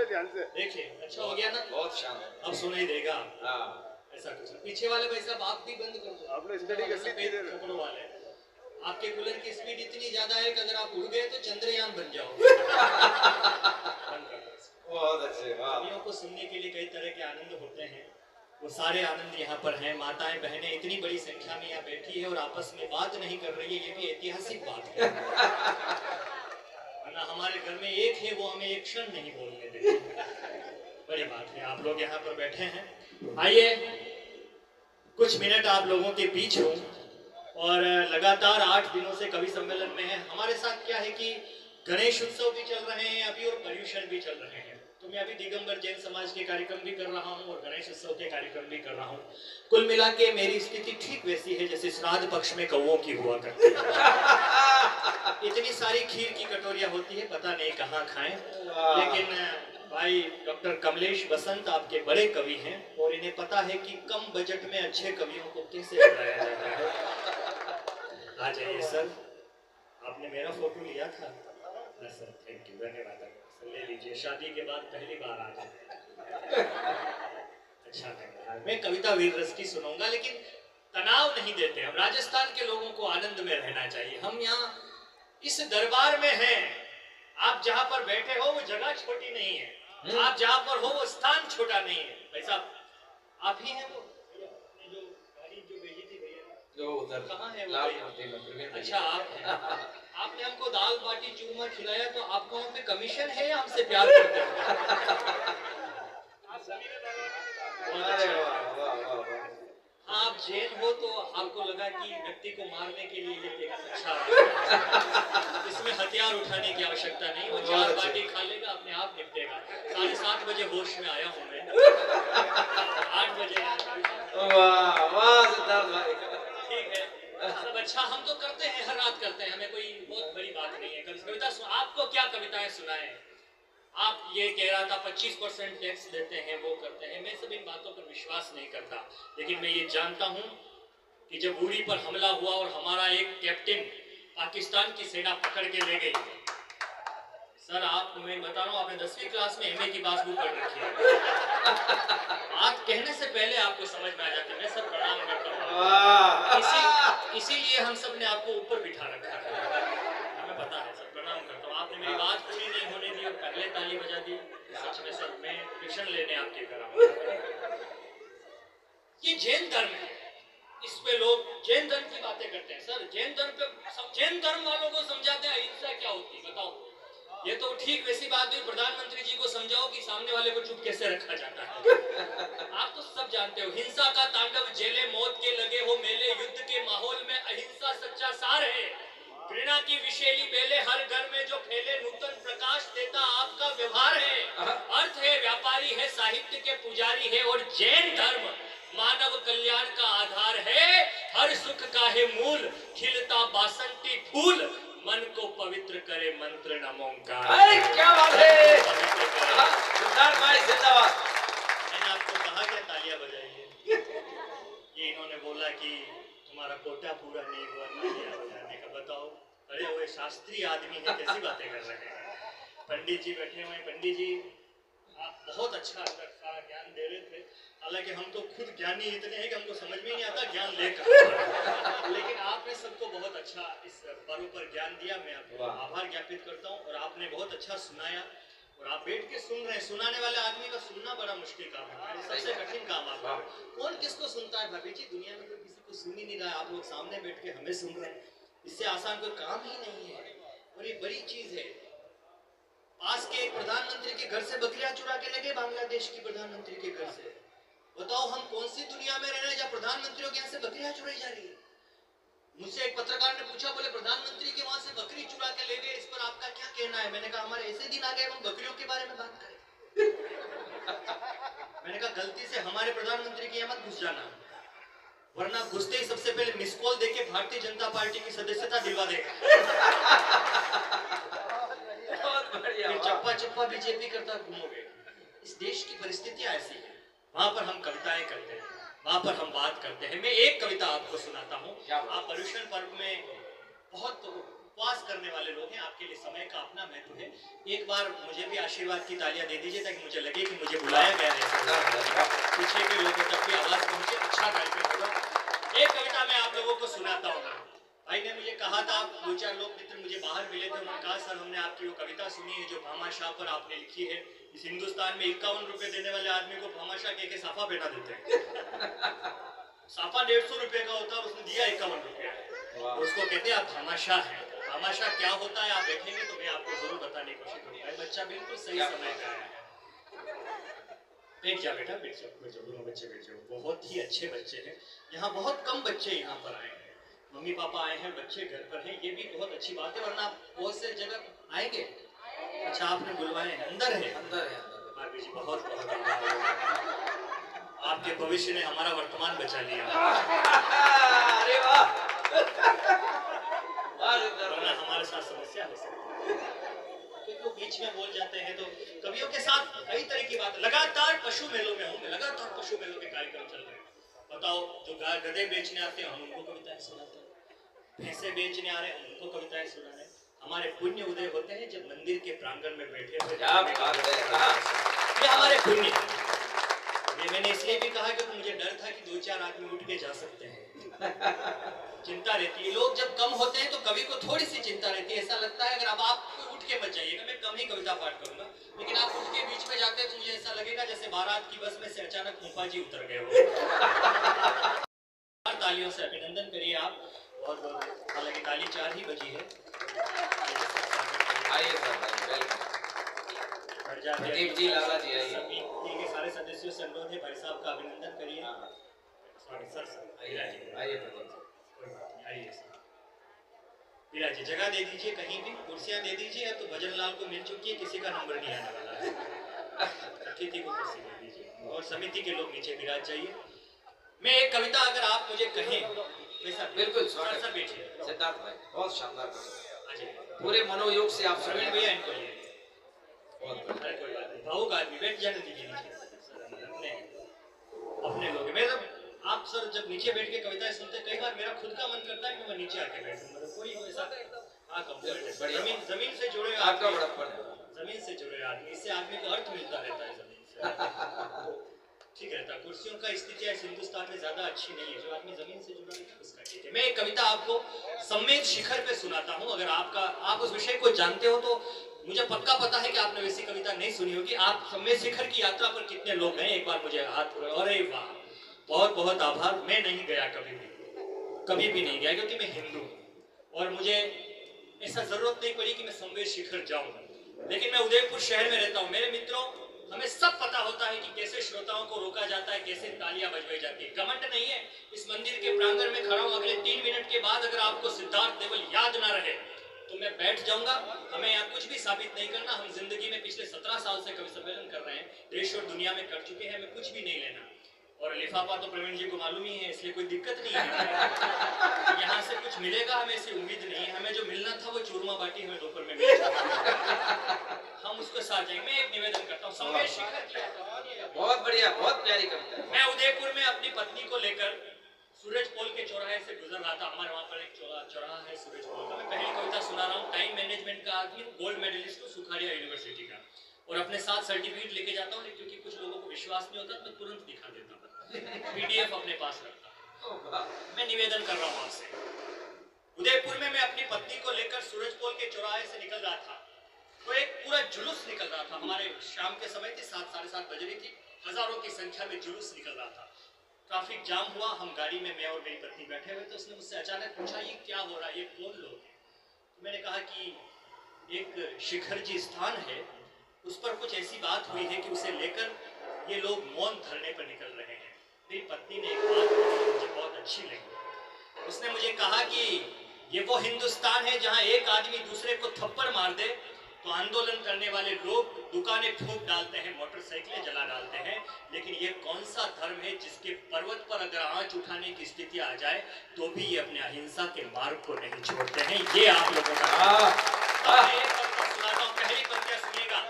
ध्यान से देखिए, अच्छा हो गया ना, बहुत शानदार। अब सुनाई देगा। ऐसा कुछ पीछे वाले भाई साहब आप भी बंद कर दो। आपने स्टडी कर ली कपड़ों वाले, आपके कूलर की स्पीड इतनी ज्यादा है कि अगर आप उड़ गए तो चंद्रयान बन जाओ। बहुत अच्छे। कवियों को सुनने के लिए कई तरह के आनंद होते हैं, वो सारे आनंद यहाँ पर हैं। माताएं बहनें इतनी बड़ी संख्या में यहाँ बैठी है और आपस में बात नहीं कर रही है, ये भी ऐतिहासिक बात है। वरना हमारे घर में एक है, वो हमें एक क्षण नहीं बोलने देते। बड़ी बात है आप लोग यहाँ पर बैठे हैं। आइए कुछ मिनट आप लोगों के बीच हूँ, और लगातार 8 दिनों से कवि सम्मेलन में है। हमारे साथ क्या है कि गणेश उत्सव भी चल रहे हैं अभी, और पर्यूषण भी चल रहे हैं। तो मैं अभी दिगंबर जैन समाज के कार्यक्रम भी कर रहा हूँ और गणेश उत्सव के कार्यक्रम भी कर रहा हूँ। कुल मिला के मेरी स्थिति ठीक वैसी है जैसे श्राद्ध पक्ष में कौओं की हुआ करती है। इतनी सारी खीर की कटोरियां होती है, पता नहीं कहाँ खाएं। लेकिन भाई डॉक्टर कमलेश बसंत आपके बड़े कवि हैं, और इन्हें पता है कि कम बजट में अच्छे कवियों को कैसे बनाया जाता है। आ जाइए सर, आपने मेरा फोटो लिया था ना सर? थैंक यू, धन्यवाद सर। ले लीजिए, शादी के बाद पहली बार आ जाए। अच्छा लगा। मैं कविता वीर रस की सुनाऊंगा, लेकिन तनाव नहीं देते हम। राजस्थान के लोगों को आनंद में रहना चाहिए। हम यहाँ इस दरबार में हैं, आप जहाँ पर बैठे हो वो जगह छोटी नहीं है, आप जहाँ पर हो वो स्थान छोटा नहीं है। भाई साहब आप ही हैं वो जो गाड़ी जो भेजी थी भैया, जो उधर कहाँ है वो? अच्छा आप हैं। आपने हमको दाल बाटी चूरमा खिलाया, तो आपका वहाँ पे कमीशन है या हमसे प्यार करते हैं? आप जैन हो तो आपको लगा कि व्यक्ति को मारने के लिए ये अच्छा है। इसमें हथियार उठाने की आवश्यकता नहीं, वो 4 बाटी खा लेगा, अपने आप निपटेगा। 7:30 बजे होश में आया हूँ मैं, 8 बजे। ठीक है सब अच्छा, हम तो करते हैं, हर रात करते हैं, हमें कोई बहुत बड़ी बात नहीं है। कविता आपको क्या कविताएं सुनाएं? आप ये कह रहा था 25% टैक्स देते हैं, वो करते हैं। मैं सब इन बातों पर विश्वास नहीं करता, लेकिन मैं ये जानता हूं कि जब उरी पर हमला हुआ और हमारा एक कैप्टन पाकिस्तान की सेना पकड़ के ले गई, सर आप, मैं बता रहा हूँ, आपने 10वीं क्लास में MA की पासबुक पढ़ रखी है। बात कहने से पहले आपको समझ में आ जाती है। मैं सर प्रणाम करता हूँ, इसीलिए हम सब ने आपको ऊपर बिठा रखा है, हमें पता है सर। प्रणाम करता हूँ, आपने मेरी बात पूरी नहीं होने दी और पहले ताली बजा दी। सच में सर मैं ट्यूशन लेने आपके घर आऊंगा। ये जैन धर्म है, इस पे लोग जैन धर्म की बातें करते हैं। सर जैन धर्म पे जैन धर्म वालों को समझाते हैं अहिंसा क्या होती है, बताओ। ये तो ठीक वैसी बात हुई, प्रधानमंत्री जी को समझाओ कि सामने वाले को चुप कैसे रखा जाता है। आप तो सब जानते हो, हिंसा का तांडव जेले, मौत के लगे हो मेले, युद्ध के माहौल में अहिंसा सच्चा सार है। घृणा की विषैली बेले हर घर में जो फैले, नूतन प्रकाश देता आपका व्यवहार है। अर्थ है व्यापारी है, साहित्य के पुजारी है, और जैन धर्म मानव कल्याण का आधार है। हर सुख का है मूल, खिलता बासंती फूल, मन को पवित्र करे मंत्र नमो का। क्या बात है, जिंदाबाद। मैंने आपको कहा क्या तालियां बजाइए? ये इन्होंने बोला कि तुम्हारा कोटा पूरा नहीं हुआ तालियां बजाने का। बताओ, अरे वो शास्त्रीय आदमी है, कैसी बातें कर रहे हैं। पंडित जी बैठे हुए हैं। पंडित जी आप बहुत अच्छा ज्ञान दे रहे थे, हालांकि हम तो खुद ज्ञानी इतने हैं कि हमको समझ में नहीं आता ज्ञान लेकर। लेकिन आपने सबको बहुत अच्छा इस पर्व पर ज्ञान दिया, मैं आपको आभार ज्ञापित करता हूँ। और आपने बहुत अच्छा सुनाया, और आप बैठ के सुन रहे हैं। सुनाने वाले आदमी का सुनना बड़ा मुश्किल काम है, सबसे कठिन काम आपका। कौन किसको सुनता है भाभी जी? दुनिया में तो किसी को सुन ही नहीं रहा है, आप लोग सामने बैठ के हमें सुन रहे हैं, इससे आसान कोई काम ही नहीं है। और ये बड़ी चीज है। पास के एक प्रधानमंत्री के घर से बकरियां चुरा के ले गए, बांग्लादेश की प्रधानमंत्री के घर से। बताओ हम कौन सी दुनिया में रह रहे हैं जहाँ प्रधानमंत्रियों के यहाँ से बकरियां चुराई जा रही है? मुझसे एक पत्रकार ने पूछा, बोले प्रधानमंत्री के वहां से बकरी चुरा के ले गए, इस पर आपका क्या कहना है? मैंने कहा हमारे ऐसे दिन आ गए हम बकरियों के बारे में बात करें। मैंने कहा गलती से हमारे प्रधानमंत्री के यहाँ मत घुस जाना, वरना घुसते ही सबसे पहले मिस कॉल देके भारतीय जनता पार्टी की सदस्यता दिलवा देगा। फिर चप्पा चप्पा बीजेपी करता घूमोगे। इस देश की परिस्थितियां ऐसी है, वहां पर हम कविताएं करते हैं, वहां पर हम बात करते हैं। मैं एक कविता आपको सुनाता हूँ। आप पर्यूषण पर्व में बहुत उपवास करने वाले लोग हैं, आपके लिए समय का अपना महत्व है। एक बार मुझे भी आशीर्वाद की तालियां दे दीजिए, ताकि मुझे लगे कि मुझे बुलाया गया है, पीछे के लोगों तक भी आवाज पहुंचे, अच्छा कार्यक्रम होगा। एक कविता मैं आप लोगों को सुनाता हूँ। भाई ने मुझे कहा था, 2-4 लोग मित्र मुझे बाहर मिले थे, उन्होंने कहा सर हमने आपकी वो कविता सुनी है जो भामाशाह पर आपने लिखी है। इस हिंदुस्तान में 51 रुपए देने वाले आदमी को भामाशाह के साफा पहना देते हैं। साफा 150 रुपए का होता है, उसने दिया 51 रुपया, उसको कहते हैं आप भामाशाह हैं। तमाशा क्या होता है आप देखेंगे तो मैं आपको जरूर बताने की कोशिश करूंगा। ये बच्चा बिल्कुल सही समय का है। बैठ जा बेटा, बैठ जाओ, बैठ जाओ दोनों बच्चे, बैठ जाओ। बहुत ही अच्छे बच्चे हैं। यहाँ बहुत कम बच्चे यहाँ पर आए हैं, मम्मी पापा आए हैं, बच्चे घर पर हैं, ये भी बहुत अच्छी बात है, वरना बहुत से जगह आएंगे। अच्छा आपने बुलवाए हैं, अंदर है? अंदर है। भाभी जी बहुत बहुत आपके भविष्य ने हमारा वर्तमान बचा लिया। अरे वाह, वरना हमारे साथ समस्या हो सकती है। तो बीच में बोल जाते हैं तो कवियों के साथ कई तरह की बात। लगातार पशु मेलों में हूँ मैं, लगातार पशु मेलों के कार्यक्रम चल रहे हैं। बताओ, जो गाय गधे बेचने आते हैं हम उनको कविताएं सुनाते हैं, भैंसे बेचने आ रहे हैं हम उनको कविताएं सुना रहे हैं। हमारे पुण्य उदय होते हैं जब मंदिर के प्रांगण में बैठे हुए। ये हमारे पुण्य। ये मैंने इसलिए भी कहा क्योंकि मुझे डर था कि 2-4 आदमी उठ के जा सकते हैं। चिंता रहती है, लोग जब कम होते हैं तो कवि को थोड़ी सी चिंता रहती है। ऐसा लगता है अगर अब आप उठ के मत जाइएगा, मैं कम ही कविता पाठ करूंगा, लेकिन आप उठ के बीच में जाते हैं तो मुझे ऐसा लगेगा जैसे बारात की बस में से अचानक फूफा जी उतर गए हो। तालियों से अभिनंदन करिए आप। और हालांकि ताली 4 ही बजी है। आइए सर, वेलकम। प्रदीप जी, लाला जी आइए। समिति के सारे सदस्यों से अनुरोध है भाई साहब का अभिनंदन करिए। सॉरी सर, आइए प्रदीप जी, कोई बात नहीं, आइए सर। हीरा जी जगह दे दीजिए, कहीं भी कुर्सियां दे दीजिए। अब तो भजन लाल को मिल चुकी है, किसी का नंबर नहीं आने वाला है। अतिथि को कुर्सी दे दीजिए और समिति के लोग नीचे विराज जाइए। मैं एक कविता अगर आप मुझे कहें वैसा बिल्कुल सर बैठिए। सिद्धार्थ भाई, बहुत शानदार कविता, अच्छा पूरे मनोयोग से आप प्रवीण भैया इनको लिए। बहुत अरे कोई बात नहीं, भावुक आदमी, बैठ जाने दीजिए नीचे। अपने लोग मैं आप सर जब नीचे बैठ के कविताएं सुनते, कई बार मेरा खुद का मन करता है कि मैं नीचे आके बैठूं, मतलब कोई ऐसा जमीन से जुड़े आपका बड़प्पन है। जमीन से जुड़े आदमी, इससे आदमी को अर्थ मिलता रहता है जमीन से। ठीक रहता है। कुर्सियों का स्थिति इस हिंदुस्तान में ज्यादा अच्छी नहीं है, जो आदमी जमीन से जुड़ा है उसका ठीक है। मैं एक कविता आपको सम्मेद शिखर पे सुनाता हूँ। अगर आप उस विषय को जानते हो तो मुझे पक्का पता है कि आपने वैसी कविता नहीं सुनी होगी। आप सम्मेद शिखर की यात्रा पर कितने लोग गए, एक बार मुझे हाथ। अरे वाह, बहुत बहुत आभार। मैं नहीं गया, कभी भी नहीं गया, क्योंकि मैं हिंदू हूँ और मुझे ऐसा जरूरत नहीं पड़ी कि मैं सम्मेद शिखर जाऊं। लेकिन मैं उदयपुर शहर में रहता हूँ। मेरे मित्रों, हमें सब पता होता है कि कैसे श्रोताओं को रोका जाता है, कैसे तालियां बजवाई जाती है। घमंड नहीं है। इस मंदिर के प्रांगण में खड़ा हूं, अगले 3 मिनट के बाद अगर आपको सिद्धार्थ देवल याद ना रहे तो मैं बैठ जाऊंगा। हमें यहाँ कुछ भी साबित नहीं करना। हम जिंदगी में पिछले 17 साल से कवि सम्मेलन कर रहे हैं, देश और दुनिया में कर चुके हैं। हमें कुछ भी नहीं लेना। और लिफाफा तो प्रवीण जी को मालूम ही है, इसलिए कोई दिक्कत नहीं है। यहाँ से कुछ मिलेगा हमें, ऐसी उम्मीद नहीं है। हमें जो मिलना था वो चूरमा बाटी हमें दोपहर में मिलेगा, हम उसको साथ जाएंगे। मैं एक निवेदन करता हूँ, सम्मेद शिखर की बहुत बढ़िया, बहुत प्यारी कविता है। मैं उदयपुर में अपनी पत्नी को लेकर सूरज पोल के चौराहे से गुजर रहा था। हमारे वहाँ पर एक चौराहा है सूरज पोल का। मैं पहली कविता सुना रहा हूँ। टाइम मैनेजमेंट का आदमी, गोल्ड मेडलिस्ट हूँ सुखाड़िया यूनिवर्सिटी का, और अपने साथ सर्टिफिकेट लेके जाता हूँ, क्योंकि कुछ लोगों को विश्वास नहीं होता तो मैं तुरंत दिखा देता हूँ। PDF अपने पास रखता हूँ। मैं निवेदन कर रहा हूँ आपसे। उदयपुर में मैं अपनी पत्नी को लेकर सूरज पोल के चौराहे से निकल रहा था तो एक पूरा जुलूस निकल रहा था। हमारे शाम के समय थी, 7-7:30 बज रही थी। हजारों की संख्या में जुलूस निकल रहा था। ट्रैफिक जाम हुआ। हम गाड़ी में, मैं और मेरी पत्नी बैठे हुए, तो उसने मुझसे अचानक पूछा, ये क्या हो रहा है, ये कौन लोग हैं? तो मैंने कहा कि एक शिखर जी स्थान है, उस पर कुछ ऐसी बात हुई है कि उसे लेकर ये लोग मौन धरने पर निकल रहे हैं। मेरी पत्नी ने एक बात बोली, मुझे बहुत अच्छी लगी। उसने मुझे कहा कि ये वो हिंदुस्तान है जहां एक आदमी दूसरे को थप्पड़ मार दे तो आंदोलन करने वाले लोग दुकानें फूंक डालते हैं, मोटरसाइकिलें जला डालते हैं, लेकिन ये कौन सा धर्म है जिसके पर्वत पर अगर आंच उठाने की स्थिति आ जाए तो भी ये अपने अहिंसा के मार्ग को नहीं छोड़ते हैं। ये आप लोगों का पहली पंक्तियां सुनिएगा।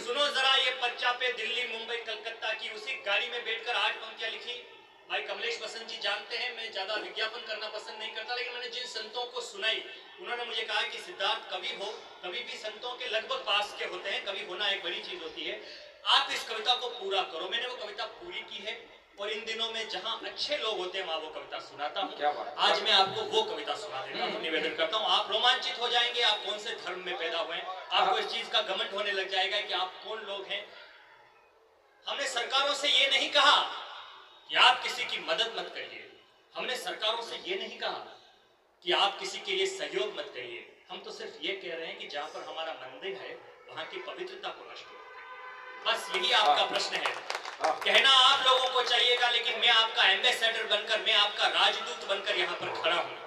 सुनो जरा ये पर्चा पे दिल्ली, मुंबई, कलकत्ता की, उसी गाड़ी में बैठकर 8 पंक्तियां लिखी। भाई कमलेश बसंत जी जानते हैं मैं ज्यादा विज्ञापन करना पसंद नहीं करता, लेकिन मैंने जिन संतों को सुनाई उन्होंने मुझे कहा कि सिद्धार्थ कवि हो, कवि भी संतों के लगभग पास के होते हैं, कवि होना एक बड़ी चीज होती है। आप इस कविता को पूरा करो। मैंने वो कविता पूरी की है और इन दिनों में जहां अच्छे लोग होते हैं वहां वो कविता सुनाता हूँ। आज मैं आपको वो कविता सुना देता हूँ, निवेदन करता हूँ। आप रोमांचित हो जाएंगे, आप कौन से धर्म में पैदा हुए, आपको इस चीज का घमंड होने लग जाएगा कि आप कौन लोग हैं। हमने सरकारों से ये नहीं कहा कि आप किसी की मदद मत करिए। हमने सरकारों से ये नहीं कहा कि आप किसी के लिए सहयोग मत करिए। हम तो सिर्फ ये कह रहे हैं कि जहां पर हमारा मंदिर है वहां की पवित्रता को नष्ट करो। बस यही आपका प्रश्न है। कहना आप लोगों को चाहिएगा, लेकिन मैं आपका एम्बेसडर बनकर, मैं आपका राजदूत बनकर यहाँ पर खड़ा हूँ।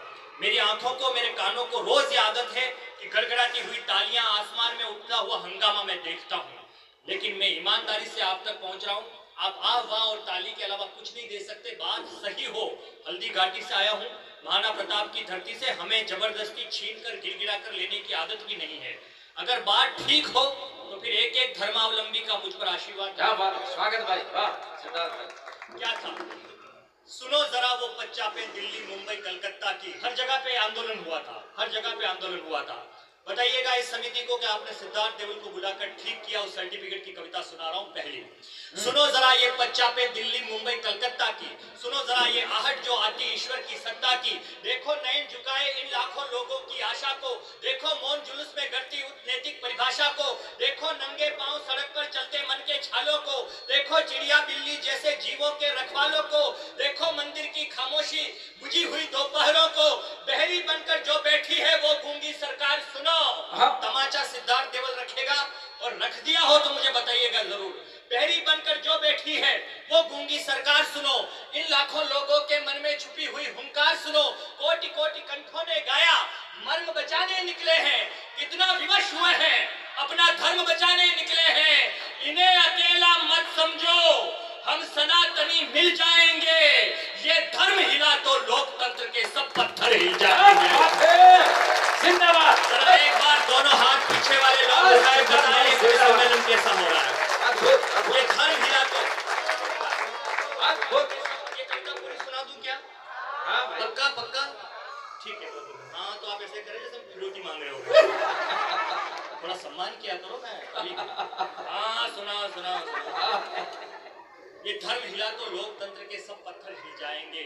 मेरी आंखों को, मेरे कानों को रोज ये आदत है कि गड़गड़ाती हुई तालियां, आसमान में उठता हुआ हंगामा मैं देखता हूँ, लेकिन मैं ईमानदारी से आप तक पहुंच रहा हूँ। आप आ वाह और ताली के अलावा कुछ नहीं दे सकते। बात सही हो, हल्दी घाटी से आया हूँ, महाराणा प्रताप की धरती से, हमें जबरदस्ती छीन कर गिड़गिड़ा कर लेने की आदत भी नहीं है। अगर बात ठीक हो तो फिर एक एक धर्मावलंबी का मुझ पर आशीर्वाद। क्या बात, स्वागत भाई, वाह सिद्धार्थ भाई। क्या था, सुनो जरा वो पच्चापे दिल्ली मुंबई कलकत्ता की, हर जगह पे आंदोलन हुआ था, हर जगह पे आंदोलन हुआ था। बताइएगा इस समिति को कि आपने सिद्धार्थ देवल को बुलाकर ठीक किया। उस सर्टिफिकेट की कविता सुना रहा हूं पहली। सुनो जरा ये पच्चापे दिल्ली मुंबई कलकत्ता की, सुनो जरा ये आहट जो आती ईश्वर की सत्ता की। देखो नयन झुकाए इन लाखों लोगों की आशा को, देखो मौन जुलूस में गढ़ती नैतिक परिभाषा को, देखो नंगे पांव सड़क पर चलते मन के छालों को, देखो चिड़िया बिल्ली जैसे जीवों के रखवालों को, देखो मंदिर की खामोशी बुझी हुई दोपहरों को, बहरी बनकर जो बैठी है वो गूंगी सरकार सुनो। तमाचा सिद्धार्थ देवल रखेगा, और रख दिया हो तो मुझे बताइएगा जरूर। बहरी बनकर जो बैठी है वो गूंगी सरकार सुनो, इन लाखों लोगों के मन में छुपी हुई हुंकार सुनो। कोटि कोटि कंठों ने गाया, मर्म बचाने निकले हैं, कितना विवश हुए हैं, अपना धर्म बचाने निकले हैं। इन्हें अकेला मत समझो, हम सनातनी मिल जाएंगे। ये धर्म हिला तो लोकतंत्र के सब पत्थर हिल जाएंगे। जिंदाबाद। जरा एक बार दोनों हाथ पीछे वाले लोग उठाए, बताएं सम्मेलन कैसा हो रहा है। ये धर्म हिला तो ये कविता पूरी सुना दूं क्या? पक्का पक्का ठीक है। हाँ तो आप ऐसे करें जैसे फिरौती मांग रहे हो, थोड़ा सम्मान किया करो। मैं हाँ सुना सुना सुना। ये धर्म हिला तो लोकतंत्र के सब पत्थर हिल जाएंगे।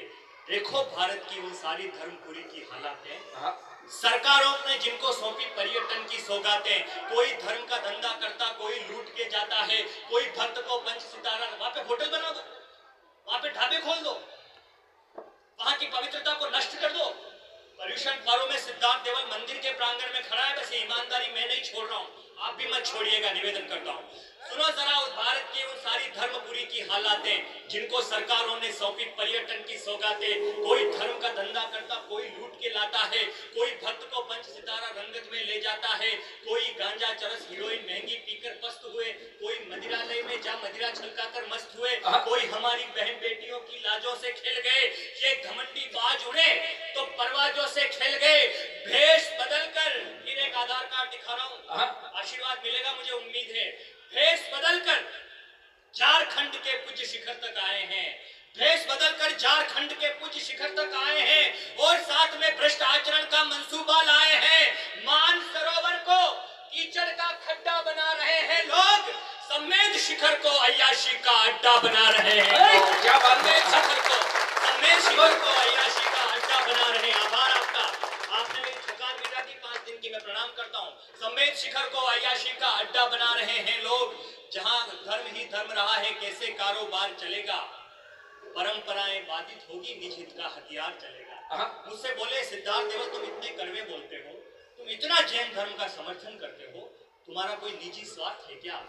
देखो भारत की उन सारी धर्मपुरी की हालातें, सरकारों ने जिनको सौंपी पर्यटन की सौगातें। कोई धर्म का धंधा करता, कोई लूट के जाता है, कोई भक्त को पंच सितारा। वहां पे होटल बना दो, वहां पे ढाबे खोल दो, वहां की पवित्रता को नष्ट कर दो। पर्यूषण पर्व में सिद्धार्थ देवल मंदिर के प्रांगण में खड़ा है। वैसे ईमानदारी मैं नहीं छोड़ रहा हूँ, आप भी मत छोड़िएगा, निवेदन करता हूँ। सुनो जरा उस भारत की उन सारी धर्मपुरी की हालातें, जिनको सरकारों ने सौंपी पर्यटन की सौगातें। कोई धर्म का धंधा करता, कोई लूट के लाता है, कोई भक्त को पंच सितारा रंगत में ले जाता है, कोई गांजा चरस हीरोइन महंगी पीकर पस्त हुए, कोई मदिरालय में जा मदिरा छलकाकर मस्त हुए, कोई हमारी बहन बेटियों की लाजों से खेल गए। ये घमंडी बाज उड़े तो परवाजों से खेल गए। भेष बदलकर, फिर एक आधार कार्ड दिखा रहा हूँ, आशीर्वाद मिलेगा मुझे उम्मीद है। भेष बदलकर झारखंड के पूज्य शिखर तक आए हैं, भेष बदलकर झारखंड के पूज्य शिखर तक आए हैं, और साथ में भ्रष्ट आचरण का मंसूबा लाए हैं। मान सरोवर को कीचड़ का खड्डा बना रहे हैं लोग, सम्मेद शिखर को अय्याशी का अड्डा बना रहे हैं। क्या बात है। सम्मेद शिखर को अय्याशी का अड्डा बना रहे हैं। आभार आपका, आपने मेरी थकान मिटा दी 5 दिन की, मैं प्रणाम करता हूँ। सम्मेद शिखर को अय्याशी का अड्डा बना रहे हैं लोग, जहां धर्म ही धर्म रहा है, कैसे कारोबार चलेगा। परंपराएं बाधित होगी, निज हित का हथियार चलेगा। मुझसे बोले सिद्धार्थ देवल तुम इतने कड़वे बोलते हो, तुम इतना जैन धर्म का समर्थन करते हो, तुम्हारा कोई निजी स्वार्थ है क्या?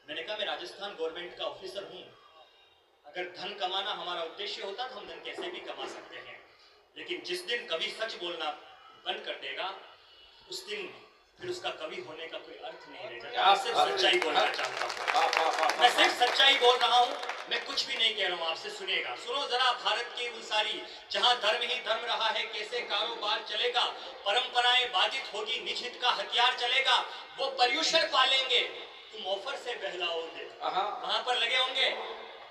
मैंने कहा मैं राजस्थान गवर्नमेंट का ऑफिसर हूँ, अगर धन कमाना हमारा उद्देश्य होता तो हम धन कैसे भी कमा सकते हैं, लेकिन जिस दिन कभी सच बोलना बंद कर देगा उस दिन फिर उसका कवि होने का कोई अर्थ नहीं रहेगा। मैं सिर्फ सच्चाई बोलना चाहता हूँ, मैं सिर्फ सच्चाई बोल रहा हूँ, मैं कुछ भी नहीं कह रहा हूँ। आपसे सुनिएगा, सुनो जरा भारत की उन सारी, जहाँ धर्म ही धर्म रहा है, कैसे कारोबार चलेगा। परंपराएं बाधित होगी, निज हित का हथियार चलेगा। वो पर्यूषण पालेंगे, तुम ऑफर से बहलाओगे। वहां पर लगे होंगे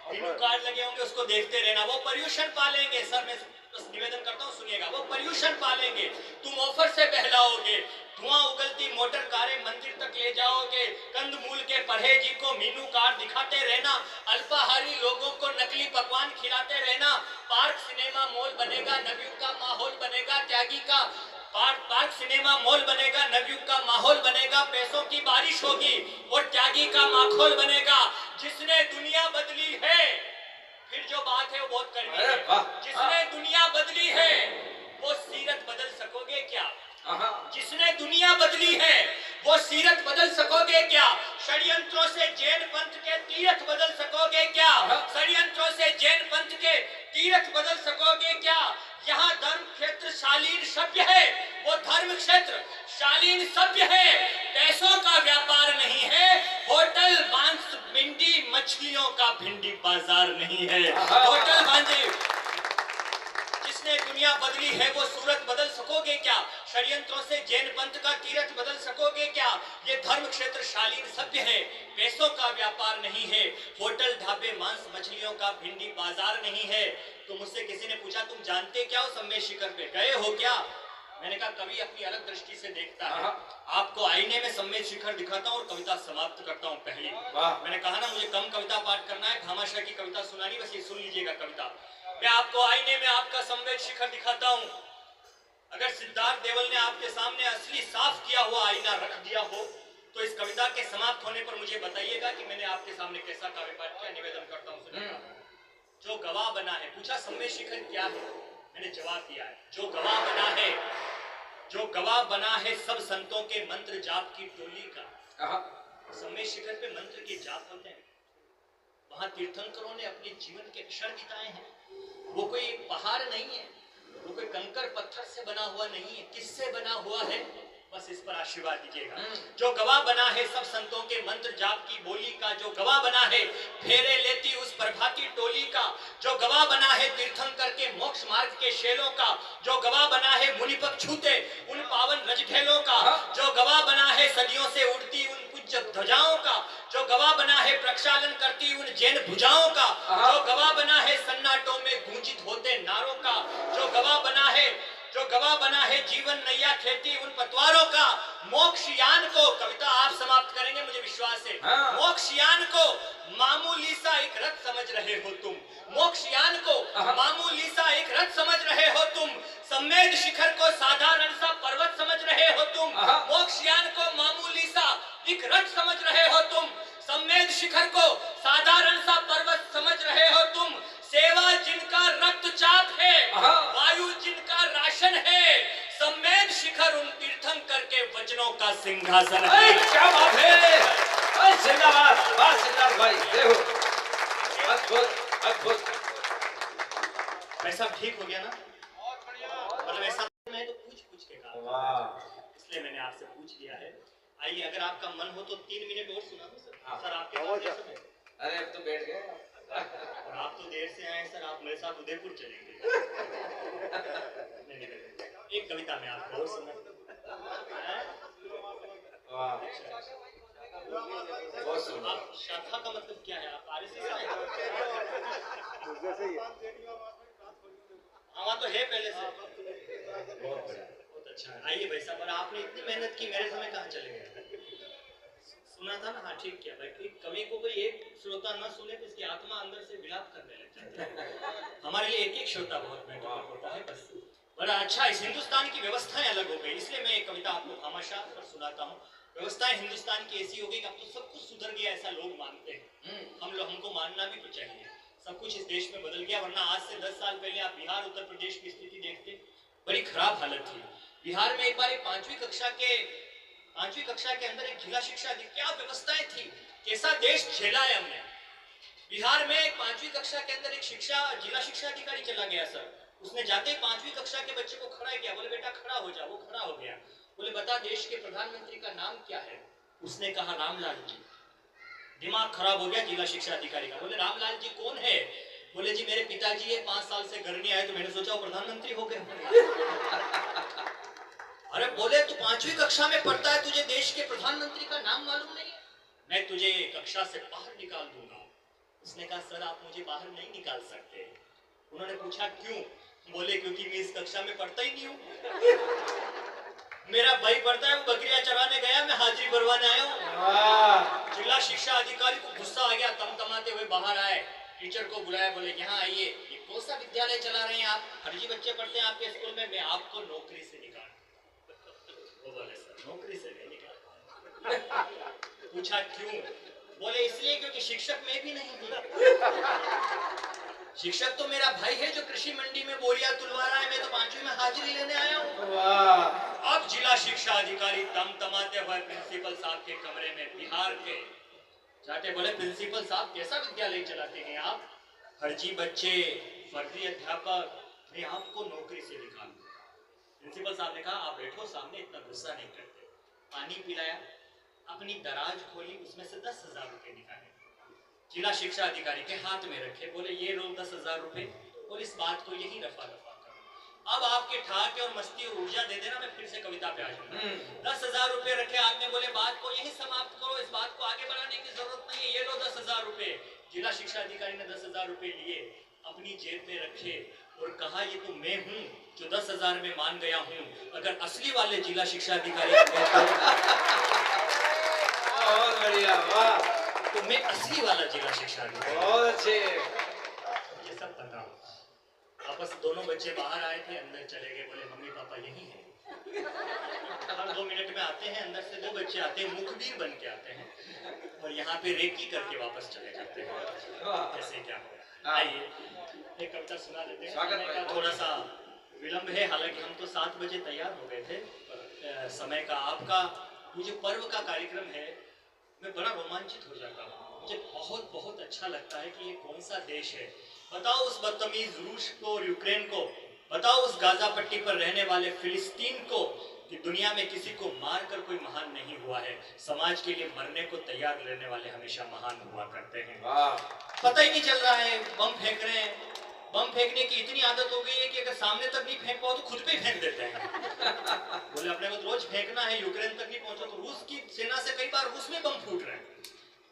तीनों कार्ड लगे होंगे, उसको देखते रहना। वो पर्यूषण पालेंगे, सर मैं बस निवेदन करता हूँ सुनिएगा। वो पर्यूषण पालेंगे, तुम ऑफर से बहलाओगे। धुआं उगलती मोटर कारें मंदिर तक ले जाओगे। कंदमूल के परहेजी को मीनू कार्ड दिखाते रहना। अल्पाहारी लोगों को नकली पकवान खिलाते रहना। पार्क सिनेमा मॉल बनेगा, नवयुग का माहौल बनेगा। त्यागी का पार्क सिनेमा मॉल बनेगा, नवयुग का माहौल बनेगा। पैसों की बारिश होगी और त्यागी का माहौल बनेगा। जिसने दुनिया बदली है, फिर जो बात है वो बहुत कड़वी है। जिसने दुनिया बदली है वो सीरत बदल सकोगे क्या? जिसने दुनिया बदली है वो सीरत बदल सकोगे क्या? षड्यंत्रों से जैन पंथ के तीर्थ बदल सकोगे क्या? षड्यंत्रों से जैन पंथ के तीर्थ बदल सकोगे क्या? यहाँ धर्म क्षेत्र शालीन सभ्य है, वो धर्म क्षेत्र शालीन सभ्य है। पैसों का व्यापार नहीं है, होटल मांस भिंडी मछलियों का भिंडी बाजार नहीं है। होटल मांझे जिसने दुनिया बदली है वो सूरत बदल सकोगे क्या? षड्यंत्रों से जैन पंथ का तीर्थ बदल सकोगे क्या? ये धर्म क्षेत्र शालीन सभ्य है, पैसों का व्यापार नहीं है, होटल ढाबे मांस मछलियों का भिंडी बाजार नहीं है। तो मुझसे किसी ने पूछा तुम जानते क्या हो सम्मेद शिखर पे गए हो क्या? मैंने कहा कवि अपनी अलग दृष्टि से देखता है। आपको आईने में सम्मेद शिखर दिखाता हूँ और कविता समाप्त करता हूँ। पहली मैंने कहा ना मुझे कम कविता पाठ करना है, भामाशाह की कविता सुनानी, बस ये सुन लीजिएगा कविता। मैं आपको आईने में आपका सम्मेद शिखर दिखाता हूँ। अगर सिद्धार्थ देवल ने आपके सामने असली साफ किया हुआ आईना रख दिया हो तो इस कविता के समाप्त होने पर मुझे बताइएगा कि मैंने आपके सामने कैसा काव्य पाठ किया। निवेदन करता हूँ सुनिएगा। जो गवाह बना है, पूछा सम्मेद शिखर क्या है, मैंने जवाब दिया है जो गवाह बना है, जो गवाह बना है सब संतों के मंत्र जाप की टोली का। सम्मेद शिखर पे मंत्र के जाप होते हैं, वहां तीर्थंकरों ने अपने जीवन के क्षण बिताए हैं। वो कोई एक पहाड़ नहीं है, वो कोई कंकर पत्थर से बना हुआ नहीं है। किससे बना हुआ है, बस इस पर आशीर्वाद दीजिएगा। जो गवाह बना है सब संतों के मंत्र जाप की बोली का, जो गवाह बना है फेरे लेती उस प्रभाती टोली का, जो गवाह बना है तीर्थंकर के मोक्ष मार्ग के शेलों का, जो गवाह बना है मुनिपक छूते उन पावन रजढेलों का, जो गवाह बना है सदियों से उड़ती उन पूज्य ध्वजाओं का, जो गवाह बना है प्रक्षालन करती उन जैन भुजाओं का, जो गवाह बना है सन्नाटों में गूंजित होते नारों का, जो गवाह बना है जीवन नैया खेती उन पतवारों का। मोक्षयान को कविता आप समाप्त करेंगे मुझे विश्वास है। मोक्षयान को मामूली सा एक रथ समझ रहे हो तुम, मोक्षयान को मामूली सा एक रथ समझ रहे हो तुम, सम्मेद शिखर को साधारण सा पर्वत समझ रहे हो तुम, मोक्षयान को मामूली सा एक रथ समझ रहे हो तुम, सम्मेद शिखर को साधारण सा पर्वत समझ रहे हो तुम। सेवा जिनका रक्तचाप है, वायु जिनका राशन है, सम्मेद शिखर उन तीर्थंकर के वचनों का सिंहासन है। क्या बात है, जिंदाबाद, वाह सिद्धार्थ भाई, देखो अद्भुत अद्भुत। ऐसा ठीक हो गया ना, मतलब ऐसा मैं तो पूछ के कहा, इसलिए मैंने आपसे पूछ लिया है। आइए अगर आपका मन हो तो 3 मिनट और सुना दो सर। सर आपके पास समय? अरे अब तो बैठ गए और आप तो देर से आए सर, आप मेरे साथ उदयपुर चलेंगे। नहीं, एक कविता में आपको और सुना। आप शाखा का मतलब क्या है, आप आरएसएस से हैं? हाँ तो है पहले से, बहुत अच्छा है। आइए भाई साहब, आपने इतनी मेहनत की, मेरे समय कहाँ चले गए? सुना था ना, हाँ ठीक किया भाई। कि कवि को कोई एक श्रोता न सुने तो उसकी आत्मा अंदर से विलाप करने लग जाती है। हमारे लिए एक एक श्रोता बहुत महत्वपूर्ण होता है। बस बड़ा अच्छा, इस हिंदुस्तान की व्यवस्थाएं अलग हो गई, इसलिए मैं एक कविता आपको भामाशाह पर सुनाता हूँ। व्यवस्थाएं हिंदुस्तान की ऐसी हो गई कि अब तो सब कुछ सुधर गया, ऐसा लोग मानते हैं। हमको मानना भी तो चाहिए, सब कुछ इस देश में बदल गया। वरना आज से 10 साल पहले आप बिहार उत्तर प्रदेश की स्थिति देखते, बड़ी खराब हालत थी। बिहार में एक बार 5वीं कक्षा के अंदर एक जिला शिक्षा थी, क्या व्यवस्थाएं थी, कैसा देश झेला है हमने। बिहार में 5वीं कक्षा के अंदर एक जिला शिक्षा अधिकारी चला गया सर, उसने जाते ही 5वीं कक्षा के बच्चे को खड़ा किया, बोले बेटा खड़ा हो जा। वो खड़ा हो गया, बोले बता देश के प्रधानमंत्री का नाम क्या है? उसने कहा रामलाल जी। दिमाग खराब हो गया जिला शिक्षा अधिकारी का, बोले रामलाल जी कौन है? बोले जी मेरे पिताजी है, 5 साल से घर नहीं आए तो मैंने सोचा वो प्रधानमंत्री हो गए। अरे बोले तू 5वीं कक्षा में पढ़ता है, तुझे देश के प्रधानमंत्री का नाम मालूम नहीं है? मैं तुझे कक्षा से बाहर निकाल दूंगा। उसने कहा सर आप मुझे बाहर नहीं निकाल सकते। उन्होंने पूछा क्यों? बोले क्योंकि मैं इस कक्षा में पढ़ता ही नहीं हूँ। मेरा भाई पढ़ता है, वो बकरियां चराने गया, मैं हाजिरी भरवाने आया हूँ। जिला शिक्षा अधिकारी को गुस्सा आ गया, तमतमाते हुए बाहर आए, टीचर को बुलाया, बोले यहाँ आइए, ये कौन सा विद्यालय चला रहे हैं आप? फर्जी बच्चे पढ़ते हैं आपके स्कूल में, मैं आपको नौकरी से निकाल। वो बोले सर नौकरी से नहीं निकाल। पूछा क्यों? बोले इसलिए क्योंकि शिक्षक मैं भी नहीं हूँ। शिक्षक तो मेरा भाई है जो कृषि मंडी में बोरियां तुलवा रहा है, मैं तो 5वीं में हाजिरी लेने आया हूँ। अब जिला शिक्षा अधिकारी तमतमाते हुए प्रिंसिपल साहब के कमरे में बिहार के जाते बोले, प्रिंसिपल साहब कैसा विद्यालय चलाते हैं आप? फर्जी बच्चे, फर्जी अध्यापक, मैं आपको नौकरी से निकाल दूंगा। प्रिंसिपल साहब ने कहा आप बैठो सामने, इतना गुस्सा नहीं करते। पानी पिलाया, अपनी दराज खोली, उसमें से 10,000 रुपए निकाले, जिला शिक्षा अधिकारी के हाथ में रखे, बोले ये लो 10,000 रुपए और इस बात को यही रफा दफा करो। अब आपके ठाके और मस्ती और ऊर्जा दे देना, मैं फिर से कविता पे आ जाऊंगा। 10,000 रुपए रखे हाथ में, बोले बात को यही समाप्त करो, इस बात को आगे बढ़ाने की जरूरत नहीं है, ये लो 10,000 रुपए। जिला शिक्षा अधिकारी ने 10,000 रुपए लिए, अपनी जेब में रखे और कहा ये तो मैं हूँ जो 10,000 में मान गया हूँ, अगर असली वाले जिला शिक्षा अधिकारी बहुत बढ़िया, वाह, तो मैं असली वाला जिला शिक्षा अधिकारी। बहुत अच्छे। ये सब पता वापस दोनों बच्चे बाहर आए थे, अंदर चले गए, बोले मम्मी पापा यही है। हर 2 मिनट में आते हैं, अंदर से 2 बच्चे आते हैं, मुखबिर बन के आते हैं और यहाँ पे रेकी करके वापस चले जाते हैं। कैसे क्या होगा? आइए एक कविता सुना देते हैं। समय का थोड़ा सा विलंब है, हालांकि हम तो 7 बजे तैयार हो गए थे, पर समय का आपका ये जो पर्व का कार्यक्रम है, मैं बड़ा रोमांचित हो जाता हूँ। मुझे बहुत बहुत अच्छा लगता है कि ये कौन सा देश है। बताओ उस बदतमीज रूस को और यूक्रेन को, बताओ उस गाजा पट्टी पर रहने वाले फिलिस्तीन को कि दुनिया में किसी को मारकर कोई महान नहीं हुआ है, समाज के लिए मरने को तैयार रहने वाले हमेशा महान हुआ करते हैं। पता ही नहीं चल रहा है, बम फेंक रहे हैं, बम फेंकने की इतनी आदत हो गई है कि अगर सामने तक नहीं फेंक पाओ तो खुद पे ही फेंक देते हैं। बोले अपने को तो रोज फेंकना है, यूक्रेन तक नहीं पहुंचा तो रूस की सेना से कई बार रूस में बम फूट रहे हैं,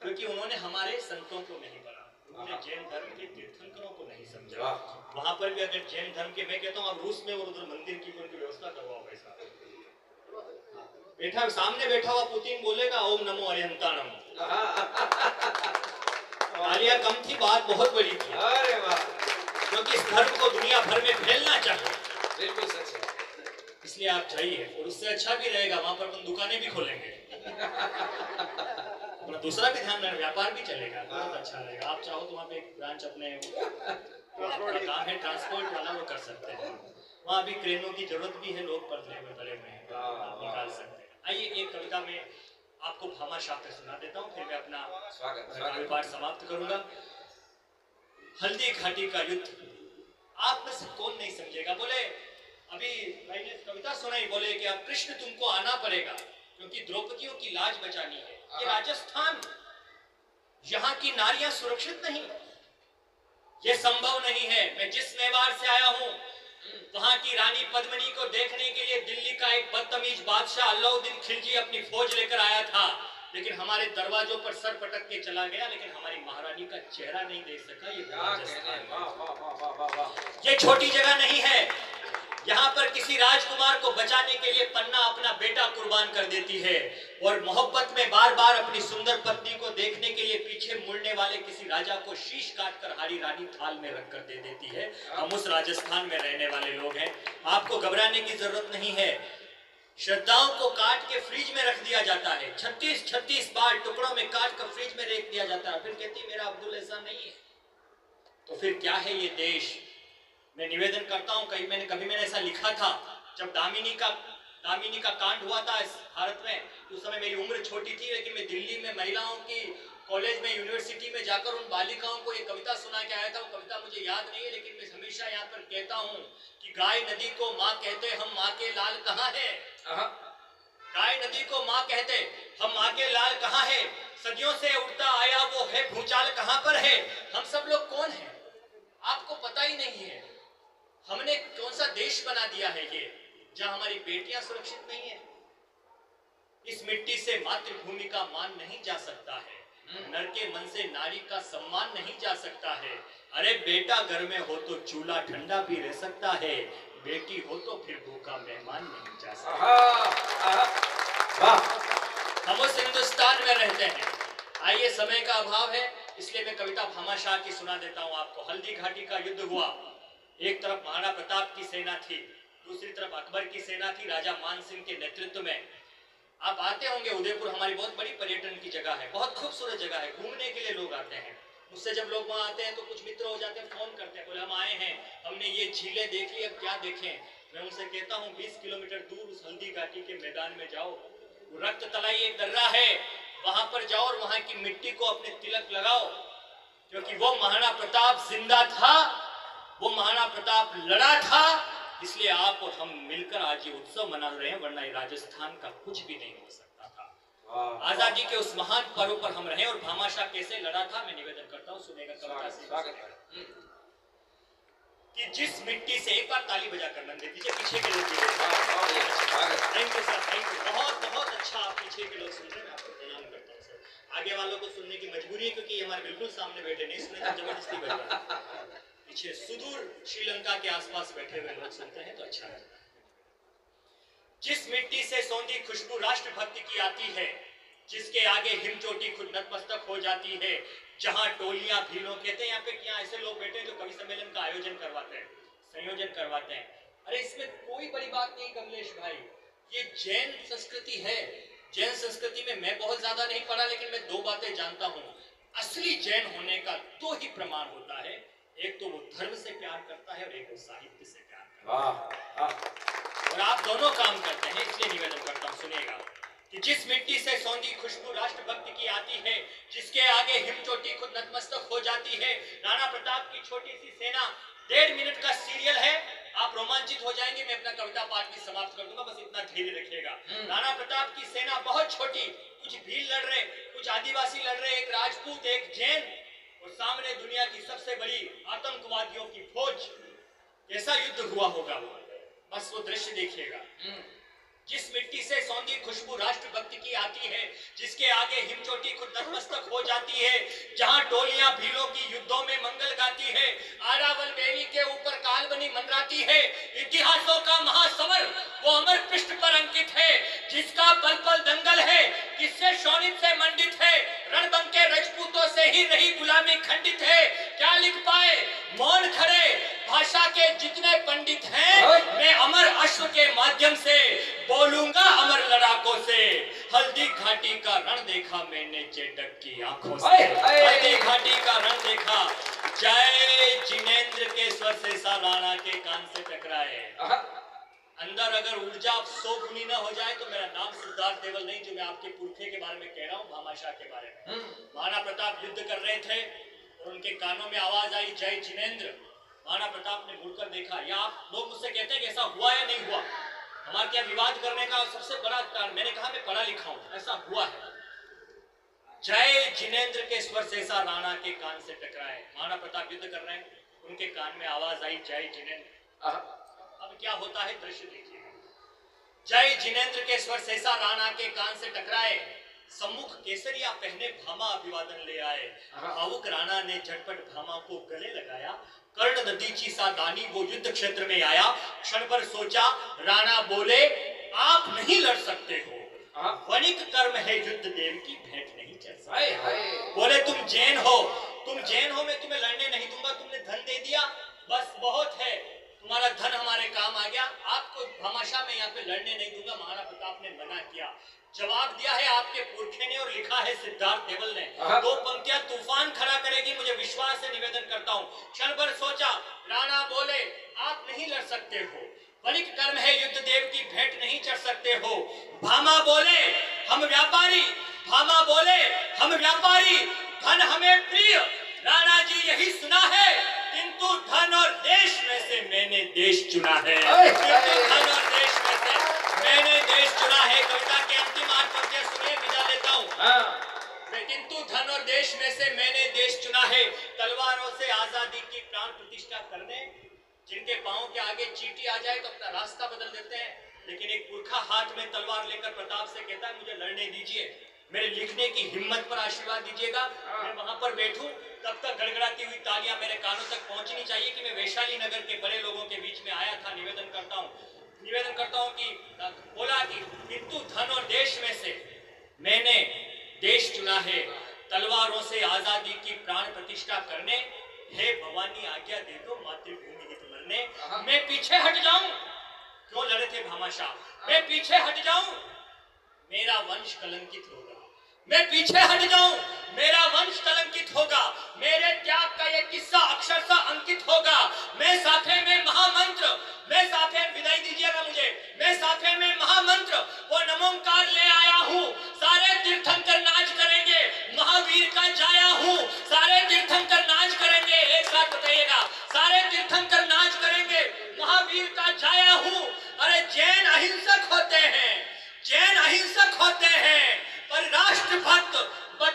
क्योंकि उन्होंने हमारे संतों को नहीं पढ़ा, उन्होंने जैन धर्म के तीर्थंकरों को नहीं समझा। वहां पर भी अगर जैन धर्म के, मैं कहता हूँ आप रूस में और उधर मंदिर की उनकी व्यवस्था करवाओ। वैसा बैठा सामने बैठा हुआ पुतिन बोलेगा ओम नमो अरिहंताणम, तालियां कम थी, बात बहुत बड़ी थी। अरे वाह, क्योंकि इस धर्म को दुनिया भर में फैलना चाहिए। बिल्कुल सच है। इसलिए आप जाइए, और उससे अच्छा भी रहेगा, वहां पर अपन दुकानें भी खोलेंगे, अपना दूसरा भी ध्यान रखना, व्यापार भी चलेगा, बहुत अच्छा रहेगा। आप चाहो तो वहाँ पे एक ब्रांच अपने काम है ट्रांसपोर्ट वाला, वो कर सकते हैं। वहाँ भी क्रेनों की जरूरत भी है, लोग पतले हुए बड़े में निकाल सकते हैं। आइए एक कविता में आपको भामा शास्त्र सुना देता हूँ, फिर मैं अपना स्वागत पाठ समाप्त करूंगा। हल्दी घाटी का युद्ध, आप में से कौन नहीं समझेगा? बोले अभी भाई ने कविता सुनाई, बोले कि अब कृष्ण तुमको आना पड़ेगा क्योंकि द्रौपदियों की लाज बचानी है। ये राजस्थान, यहाँ की नारियां सुरक्षित नहीं, ये संभव नहीं है। मैं जिस मेवाड़ से आया हूँ, वहां की रानी पद्मिनी को देखने के लिए दिल्ली का एक बदतमीज बादशाह अलाउद्दीन खिलजी अपनी फौज लेकर आया था, लेकिन हमारे दरवाजों पर सर पटक के चला गया, लेकिन हमारी महारानी का चेहरा नहीं देख सका। ये ये छोटी जगह नहीं है, यहाँ पर किसी राजकुमार को बचाने के लिए पन्ना अपना बेटा कुर्बान कर देती है, और मोहब्बत में बार बार अपनी सुंदर पत्नी को देखने के लिए पीछे मुड़ने वाले किसी राजा को शीश काटकर हारी रानी थाल में रख कर दे देती है। हम उस राजस्थान में रहने वाले लोग हैं, आपको घबराने की जरूरत नहीं है। श्रद्धाओं को काट के फ्रिज में रख दिया जाता है, 36 बार टुकड़ों में काट कर फ्रिज में रख दिया जाता है, फिर कहती मेरा अब्दुल ऐसा नहीं है। तो फिर क्या है ये देश? मैं निवेदन करता हूं, कभी मैंने ऐसा लिखा था, जब दामिनी का कांड हुआ था इस भारत में, उस समय मेरी उम्र छोटी थी, लेकिन मैं दिल्ली में महिलाओं की कॉलेज में, यूनिवर्सिटी में जाकर उन बालिकाओं को एक कविता सुना के आया था। वो कविता मुझे याद नहीं है, लेकिन मैं हमेशा यहाँ पर कहता हूँ कि गाय नदी को माँ कहते, हम माँ के लाल कहाँ है? गाय नदी को माँ कहते, हम माँ के लाल कहाँ है? सदियों से उठता आया वो है भूचाल कहाँ पर है? हम सब लोग कौन है आपको पता ही नहीं है। हमने कौन सा देश बना दिया है ये, जहां हमारी बेटियां सुरक्षित नहीं है। इस मिट्टी से मातृभूमि का मान नहीं जा सकता है, नर के मन से नारी का सम्मान नहीं जा सकता है। अरे बेटा घर में हो तो चूल्हा ठंडा भी रह सकता है, बेटी हो तो फिर भूखा मेहमान नहीं जा सकता। हम उस हिंदुस्तान में रहते हैं। आइए, समय का अभाव है, इसलिए मैं कविता भामा शाह की सुना देता हूँ आपको। हल्दी घाटी का युद्ध हुआ, एक तरफ महाराणा प्रताप की सेना थी, दूसरी तरफ अकबर की सेना थी राजा मान सिंह के नेतृत्व में। आप आते होंगे उदयपुर, हमारी बहुत बड़ी पर्यटन की जगह है, बहुत खूबसूरत जगह है, घूमने के लिए लोग आते हैं। उससे जब लोग वहां आते हैं तो कुछ मित्र हो जाते हैं, फोन करते हैं, बोले हम आए हैं, हमने ये झीलें देख ली, अब क्या देखें। मैं उनसे कहता हूँ 20 किलोमीटर दूर उस हल्दी घाटी के मैदान में जाओ, रक्त तलाई एक दर्रा है, वहां पर जाओ और वहां की मिट्टी को अपने तिलक लगाओ, क्योंकि वो महाराणा प्रताप जिंदा था, वो महाराणा प्रताप लड़ा था, इसलिए आप और हम मिलकर आज ये उत्सव मना रहे हैं, वरना राजस्थान का कुछ भी नहीं हो सकता था। आजादी के उस महान पर्व पर हम रहे और भामाशाह कैसे लड़ा था, मैं निवेदन करता हूँ, सुनेगा कविता से कि जिस मिट्टी से, एक बार ताली बजा कर नंदे दीजिए, पीछे के लोग thank you sir, thank you, बहुत बहुत अच्छा। आप पीछे के लोग सुन रहे हैं, मैं आपको प्रणाम करता हूँ सर। आगे वालों को सुनने की मजबूरी है क्योंकि हमारे बिल्कुल सामने बैठे नहीं सुने तो जबरदस्ती बैठे, पीछे सुदूर श्रीलंका के आसपास बैठे हुए लोग सुनते हैं तो अच्छा लगता है। जिस मिट्टी से सौंधी खुशबू राष्ट्रभक्ति की आती है, जिसके आगे हिमचोटी खुद नतमस्तक हो जाती है, जहां टोलियां भीलों कहते हैं, यहाँ पे क्या ऐसे लोग बैठे हैं जो कवि सम्मेलन का आयोजन करवाते हैं, संयोजन करवाते हैं। अरे इसमें कोई बड़ी बात नहीं कमलेश भाई, ये जैन संस्कृति है। जैन संस्कृति में मैं बहुत ज्यादा नहीं पढ़ा, लेकिन मैं दो बातें जानता हूँ। असली जैन होने का दो ही प्रमाण होता है, एक तो वो धर्म से प्यार करता है और एक वो साहित्य से प्यार करता है। और आप दोनों काम करते हैं, इसलिए निवेदन करता हूँ, सुनिएगा कि जिस मिट्टी से सौंधी खुशबू राष्ट्रभक्ति की आती है, जिसके आगे हिमचोटी खुद नतमस्तक हो जाती है। राणा प्रताप की छोटी सी सेना 1.5 मिनट का सीरियल है, आप रोमांचित हो जाएंगे। मैं अपना कविता पाठ भी समाप्त कर दूंगा, बस इतना धैर्य रखिएगा। राणा प्रताप की सेना बहुत छोटी, कुछ भील लड़ रहे, कुछ आदिवासी लड़ रहे, एक राजपूत, एक जैन, और सामने दुनिया की सबसे बड़ी आतंकवादियों की फौज। कैसा युद्ध हुआ होगा, बस वो दृश्य देखिएगा। जिस मिट्टी से सौंधी खुशबू राष्ट्रभक्ति की आती है, जिसके आगे हिमचोटी खुद नतमस्तक हो जाती है, जहां टोलियां भीलों की युद्धों में मंगल गाती है, आरावल बेली के ऊपर कालबनी मंडराती है, इतिहासों का महासमर वो अमर पृष्ठ पर अंकित है, जिसका पल पल दंगल है, किससे शोणित से मंडित है, रणबंके रजपूतों से ही रही गुलामी खंडित है। क्या लिख पाए मौन खड़े भाषा के जितने पंडित हैं, मैं अमर अश्व के माध्यम से बोलूंगा अमर लड़ाकों से। हल्दी घाटी का रण देखा मैंने चेटक की आंखों से, हल्दी घाटी का रण देखा। जय जिनेंद्र के स्वर से सा राणा के कान से टकराए। अंदर अगर ऊर्जा 100 गुनी न हो जाए तो मेरा नाम सिद्धार्थ देवल नहीं, जो मैं आपके पुरखे के बारे में कह रहा हूँ, भामाशाह के बारे में। महाराणा प्रताप युद्ध कर रहे थे और उनके कानों में आवाज आई जय जिनेंद्र। महाराणा प्रताप ने मुड़कर देखा। या आप लोग मुझसे कहते हैं कि ऐसा हुआ या नहीं हुआ, हमारे क्या विवाद करने का सबसे बड़ा कारण, मैंने कहा मैं पढ़ा लिखा हूं, ऐसा हुआ है। जय जिनेंद्र के स्वर से सा राणा के कान से टकराए। महाराणा प्रताप युद्ध कर रहे हैं, उनके कान में आवाज आई जय जिनेंद्र। अब क्या होता है दृश्य देखिएगा। जय जिनेंद्र के स्वर से सा राणा के कान से टकराए, सम्मुख केसरिया पहने भामा अभिवादन ले आए। भावुक राणा ने झटपट भामा को गले लगाया, कर्ण नदीची सा दानी वो युद्ध क्षेत्र में आया। क्षण भर सोचा, राणा बोले आप नहीं लड़ सकते हो, वणिक कर्म है युद्ध देव की भेंट नहीं चल सकती। बोले तुम जैन हो, मैं तुम्हें लड़ने नहीं दूंगा, तुमने धन दे दिया, बस बहुत है, तुम्हारा धन हमारे काम आ गया, आपको भामाशाह में यहाँ पे लड़ने नहीं दूंगा। महाराणा प्रताप ने मना किया। जवाब दिया है आपके पुरखे ने और लिखा है सिद्धार्थ देवल ने। दो पंक्तियां तूफान खड़ा करेगी, मुझे विश्वास से निवेदन करता हूँ। क्षण भर सोचा, राणा बोले आप नहीं लड़ सकते हो, वणिक कर्म है युद्ध देव की भेंट नहीं चढ़ सकते हो। भामा बोले हम व्यापारी, भामा बोले हम व्यापारी, धन हमें प्रिय, राणा जी यही सुना है, किंतु धन और देश में से मैंने देश चुना है। किंतु धन और देश में से मैंने देश चुना है। कविता के अंतिम 8 पंक्तियां सुनिए, विदा लेता हूँ। किंतु धन और देश में से मैंने देश चुना है, तलवारों से आजादी की प्राण प्रतिष्ठा करने। जिनके पांव के आगे चींटी आ जाए तो अपना रास्ता बदल देते हैं, लेकिन एक पुरखा हाथ में तलवार लेकर प्रताप से कहता है मुझे लड़ने दीजिए, मेरे लिखने की हिम्मत पर आशीर्वाद दीजिएगा। मैं वहां पर बैठूं तब तक गड़गड़ाती हुई तालियां मेरे कानों तक पहुंचनी चाहिए कि मैं वैशाली नगर के बड़े लोगों के बीच में आया था। निवेदन करता हूं कि बोला कि किंतु धन और देश में से मैंने देश चुना है, तलवारों से आजादी की प्राण प्रतिष्ठा करने। हे भवानी आज्ञा दे दो मातृभूमि हित मरने। मैं पीछे हट जाऊं, क्यों लड़े थे भामाशाह, मैं पीछे हट जाऊं मेरा वंश कलंकित होगा, मैं पीछे हट जाऊं मेरा वंश कलंकित होगा, मेरे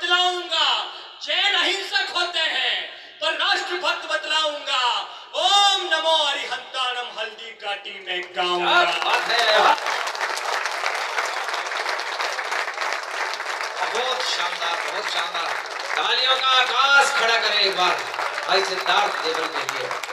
बतलाऊंगा। जैन अहिंसक होते हैं पर राष्ट्रभक्त बतलाऊंगा। ओम नमो अरिहंताणम हल्दी काटी में गाऊंगा। बहुत शानदार, बहुत शानदार। तालियों का आकाश खड़ा करें एक बार भाई सिद्धार्थ देवल के लिए।